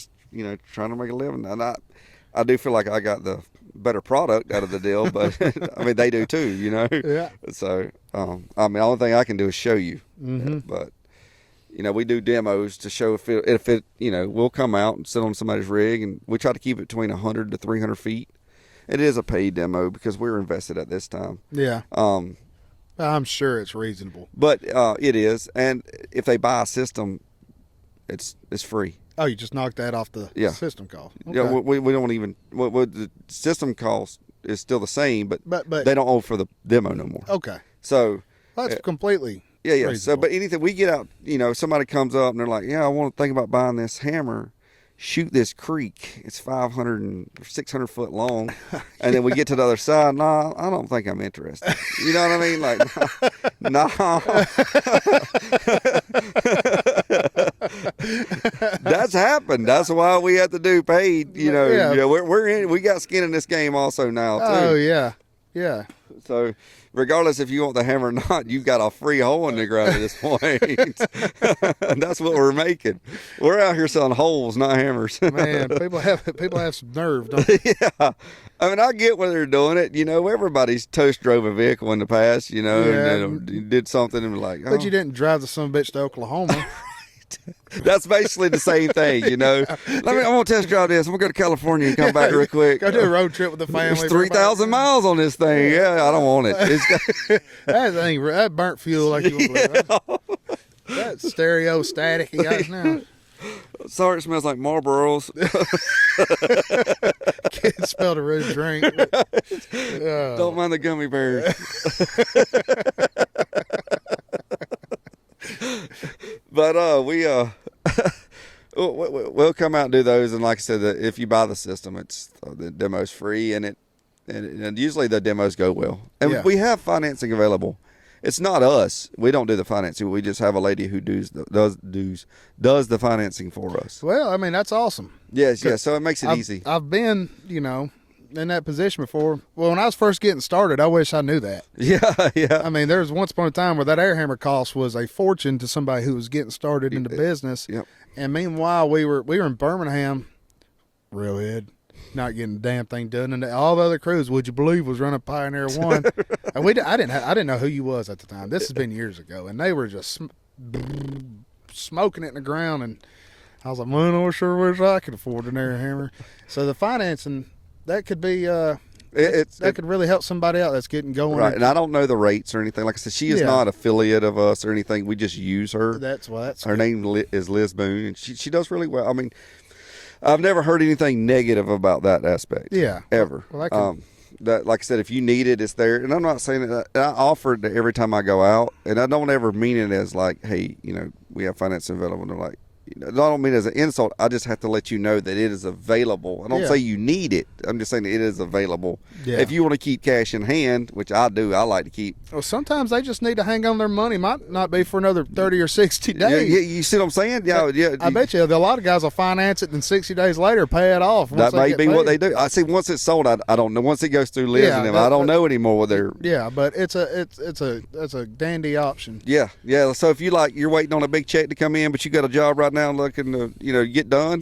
trying to make a living. And I do feel like I got the better product out of the deal, but I mean, they do too, Yeah. So, I mean, the only thing I can do is show you. Mm-hmm. But, we do demos to show if it we'll come out and sit on somebody's rig, and we try to keep it between 100 to 300 feet. It is a paid demo because we're invested at this time. Yeah. I'm sure it's reasonable. But it is, and if they buy a system, it's free. Oh, you just knocked that off the system cost. Okay. Yeah, we don't even. The system cost is still the same, but they don't owe for the demo no more. Okay. So that's completely Yeah. So, but anything we get out, somebody comes up and they're like, yeah, I want to think about buying this hammer. Shoot this creek. It's 500 and 600 foot long. And then we get to the other side. Nah, I don't think I'm interested. You know what I mean? Like, nah. That's happened. That's why we have to do paid. We got skin in this game also now too. Oh yeah. Yeah. So regardless if you want the hammer or not, you've got a free hole in the ground at this point. And that's what we're making. We're out here selling holes, not hammers. Man, people have some nerve, don't they? Yeah. I mean, I get why they're doing it. Everybody's toast drove a vehicle in the past, and did something and like, oh. But you didn't drive the son of a bitch to Oklahoma. That's basically the same thing, I'm gonna test drive this. I'm gonna go to California and come back real quick. Go do a road trip with the family. There's 3,000 miles on this thing. Yeah, I don't want it. That burnt fuel like you want to believe. That stereo static you got now. Sorry, it smells like Marlboros. Can't spell the road drink. Don't mind the gummy bears. But we'll come out and do those, and like I said, if you buy the system, it's the demo's free, and usually the demos go well, and we have financing available. It's not us; we don't do the financing. We just have a lady who does the financing for us. Well, I mean that's awesome. Yes. So it makes it easy. I've been, in that position before. Well, when I was first getting started, I wish I knew that. Yeah. I mean, there was once upon a time where that air hammer cost was a fortune to somebody who was getting started in the business. Yep. And meanwhile, we were in Birmingham, Railhead, not getting the damn thing done, and all the other crews, would you believe, was running Pioneer 1. And I didn't know who you was at the time. This has been years ago, and they were just smoking it in the ground, and I was like, man, I sure wish I could afford an air hammer. So the financing. That could be that could really help somebody out that's getting going. Right, and I don't know the rates or anything. Like I said, she is not affiliate of us or anything. We just use her. That's her name is Liz Boone, and she does really well. I mean, I've never heard anything negative about that aspect. Yeah, ever. Well, that like I said, if you need it, it's there. And I'm not saying that I offer it every time I go out, and I don't ever mean it as like, hey, we have financing available. And they're like. I don't mean it as an insult. I just have to let you know that it is available. I don't say you need it. I'm just saying it is available. Yeah. If you want to keep cash in hand, which I do, I like to keep. Well, sometimes they just need to hang on their money. Might not be for another 30 or 60 days. Yeah, you see what I'm saying? Yeah. I bet you a lot of guys will finance it and 60 days later pay it off. That may be what they do. I see. Once it's sold, I don't know. Once it goes through Liz and them, I don't know anymore what they're. Yeah, but it's a dandy option. Yeah. So if you're waiting on a big check to come in, but you got a job right now looking to get done,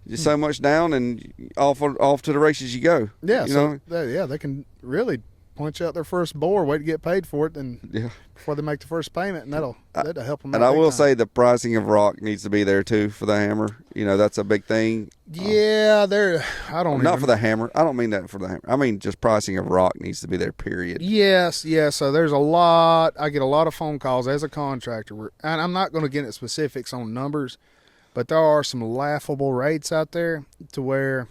just so much down and off to the races you go. Yeah, they can really punch out their first bore, wait to get paid for it, and before they make the first payment, and that'll help them. And I will say the pricing of rock needs to be there too for the hammer. That's a big thing. Yeah, not for the hammer. I don't mean that for the hammer. I mean just pricing of rock needs to be there. Period. Yes. So there's a lot. I get a lot of phone calls as a contractor, and I'm not going to get into specifics on numbers, but there are some laughable rates out there to where.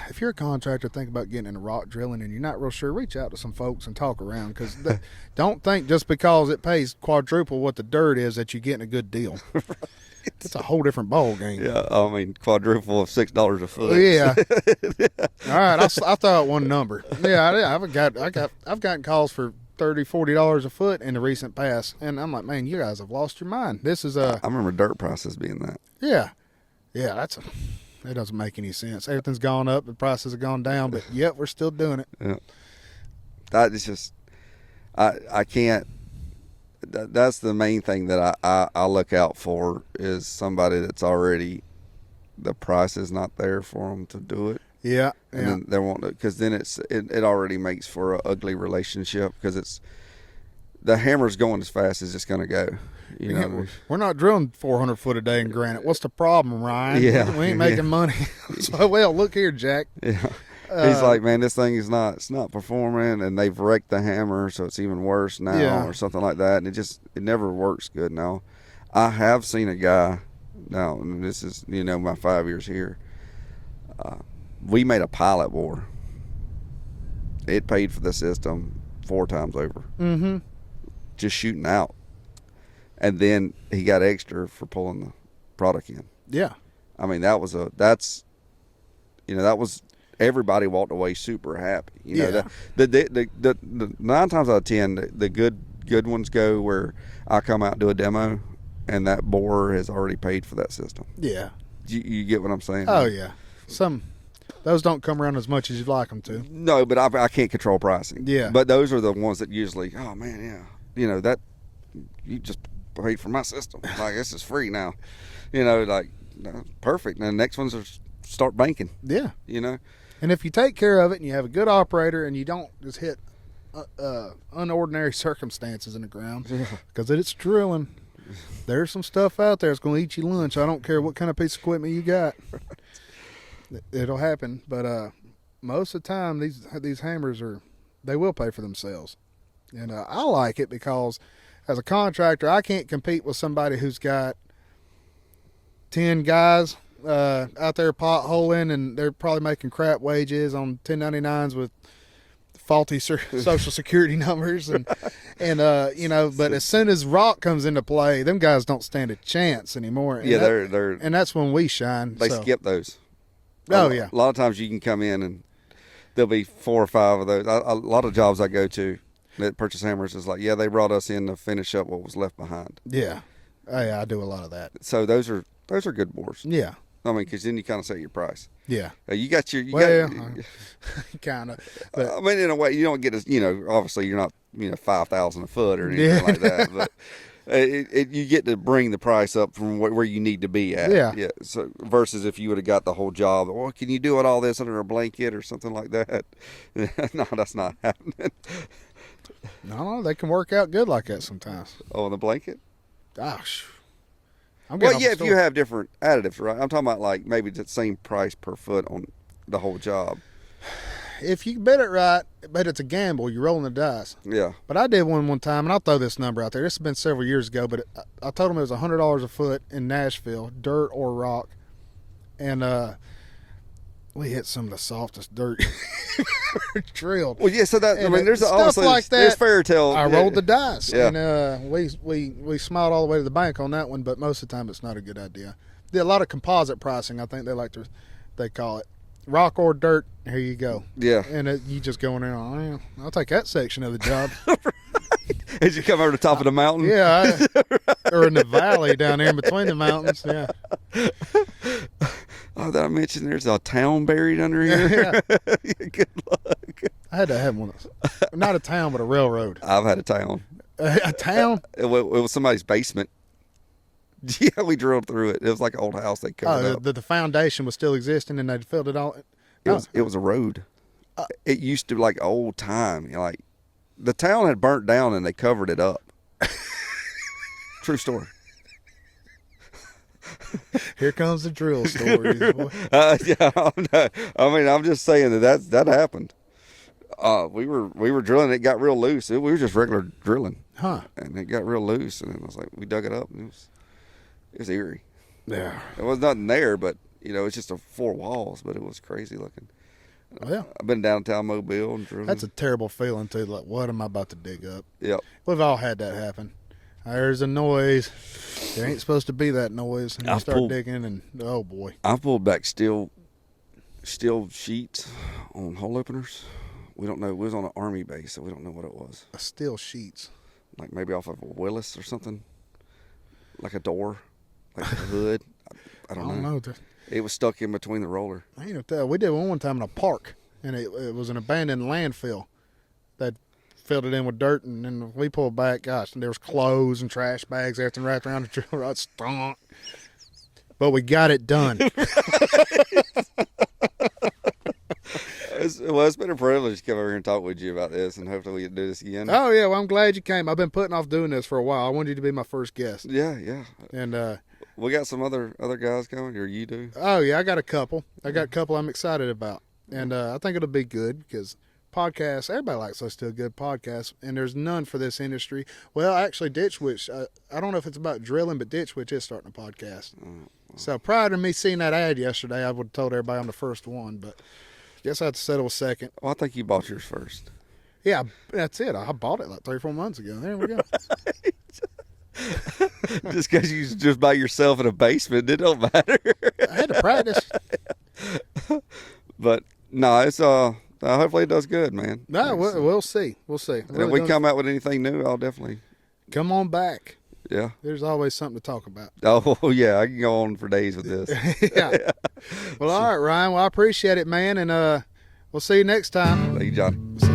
If you're a contractor, think about getting into rock drilling and you're not real sure, reach out to some folks and talk around, because don't think just because it pays quadruple what the dirt is that you're getting a good deal. Right. It's a whole different ball game. Yeah, I mean quadruple of $6 a foot. Yeah. All right, I'll throw out one number. Yeah, I've gotten calls for $30-$40 a foot in the recent past, and I'm like, man, you guys have lost your mind. This is I remember dirt prices being that. Yeah, that doesn't make any sense. Everything's gone up, the prices have gone down, but yet we're still doing it. Yeah. That is just, I can't. That's the main thing that I look out for is somebody that's already, the price is not there for them to do it. Yeah. And then they won't, because then it already makes for an ugly relationship, because the hammer's going as fast as it's going to go. We're not drilling 400 foot a day in granite. What's the problem, Ryan? Yeah, we ain't making money. So, well, look here, Jack. Yeah, he's like, man, this thing is not performing, and they've wrecked the hammer, so it's even worse now, or something like that. And it never works good now. I have seen a guy. Now, and this is my 5 years here. We made a pilot bore. It paid for the system 4 times over. Mm-hmm. just shooting out, and then he got extra for pulling the product in. Yeah. I mean, that was everybody walked away super happy. You know, the 9 times out of 10, the good ones go where I come out and do a demo, and that borer has already paid for that system. Yeah. You get what I'm saying? Oh yeah. Those don't come around as much as you'd like them to. No, but I can't control pricing. Yeah. But those are the ones that usually, oh man, yeah, you know that you just paid for my system. Like this is free now. You know, like perfect. And the next ones are start banking. Yeah. You know. And if you take care of it and you have a good operator and you don't just hit unordinary circumstances in the ground, because it's drilling, there's some stuff out there that's going to eat you lunch. I don't care what kind of piece of equipment you got. It'll happen. But most of the time, these hammers they will pay for themselves. And I like it because as a contractor, I can't compete with somebody who's got 10 guys out there potholing, and they're probably making crap wages on 1099s with faulty social security numbers, and you know. But as soon as rock comes into play, them guys don't stand a chance anymore. And they're that's when we shine. They skip those. Yeah. A lot of times you can come in and there'll be 4 or 5 of those. A lot of jobs I go to that purchase hammers is like, yeah, they brought us in to finish up what was left behind. Yeah. Yeah, I do a lot of that. So those are good bores. Yeah. I mean, because then you kind of set your price. Yeah. You got kind of. I mean, in a way, you don't get as, you know, obviously you're not, you know, 5,000 a foot or anything like that, but you get to bring the price up from where you need to be at. Yeah. So versus if you would have got the whole job, well, can you do all this under a blanket or something like that? No, that's not happening. No, they can work out good like that sometimes. Oh, in the blanket? Gosh. Well, yeah, if you have different additives, right? I'm talking about like maybe the same price per foot on the whole job. If you bet it right, but it's a gamble. You're rolling the dice. Yeah. But I did one time, and I'll throw this number out there. This has been several years ago, but I told them it was $100 a foot in Nashville, dirt or rock. And we hit some of the softest dirt drilled. Well, yeah, so that, and I mean, there's stuff obviously, like that, there's fairy tale. I rolled the dice. Yeah. And we smiled all the way to the bank on that one, but most of the time it's not a good idea. A lot of composite pricing, I think they call it. Rock or dirt, here you go. Yeah. And you just go in there, I'll take that section of the job. As you come over the top of the mountain. Yeah. Or in the valley down there in between the mountains. Yeah. Oh, did I mention there's a town buried under here? Yeah. Good luck. I had to have one. Not a town, but a railroad. I've had a town. A town? It was somebody's basement. Yeah, we drilled through it. It was like an old house they covered up. The foundation was still existing and they'd filled it all. It was a road. It used to be like old time. You know, like the town had burnt down and they covered it up. True story. Here comes the drill stories. Yeah, I mean, I'm just saying that happened. We were drilling. It got real loose. We were just regular drilling, and it got real loose. And I was like, we dug it up, and it was eerie. Yeah, there was nothing there, but you know, it's just 4 walls, but it was crazy looking. Yeah, I've been downtown Mobile and drilling. That's a terrible feeling too. Like, what am I about to dig up? Yep. We've all had that happen. There's a noise. There ain't supposed to be that noise. And you start digging, and oh boy. I pulled back steel sheets on hole openers. We don't know. We was on an army base, so we don't know what it was. Steel sheets. Like maybe off of a Willis or something. Like a door, like a hood. I don't know. It was stuck in between the roller. I ain't tell. We did one time in a park, and it was an abandoned landfill. That filled it in with dirt, and then we pulled back. Gosh, and there was clothes and trash bags, everything wrapped around the drill rod. Stunk. But we got it done. It's been a privilege to come over here and talk with you about this, and hopefully we can do this again. Oh yeah, well I'm glad you came. I've been putting off doing this for a while. I wanted you to be my first guest. Yeah. And we got some other guys coming, or you do? Oh yeah, I got a couple. I'm excited about, and I think it'll be good because podcasts. Everybody likes us to do a good podcast, and there's none for this industry. Well, actually, Ditch Witch. I don't know if it's about drilling, but Ditch Witch is starting a podcast. So prior to me seeing that ad yesterday, I would have told everybody I'm the first one, but. Guess I have to settle with second. Well, I think you bought yours first. Yeah, that's it. I bought it like 3 or 4 months ago. There we go. Just because you just by yourself in a basement, it don't matter. I had to practice. But no, it's hopefully it does good, man. No, we'll see. We'll see. And if we come out with anything new, I'll definitely come on back. Yeah. There's always something to talk about. Oh yeah, I can go on for days with this. Yeah. Well, all right, Ryan. Well, I appreciate it, man, and we'll see you next time. Thank you, Johnny. See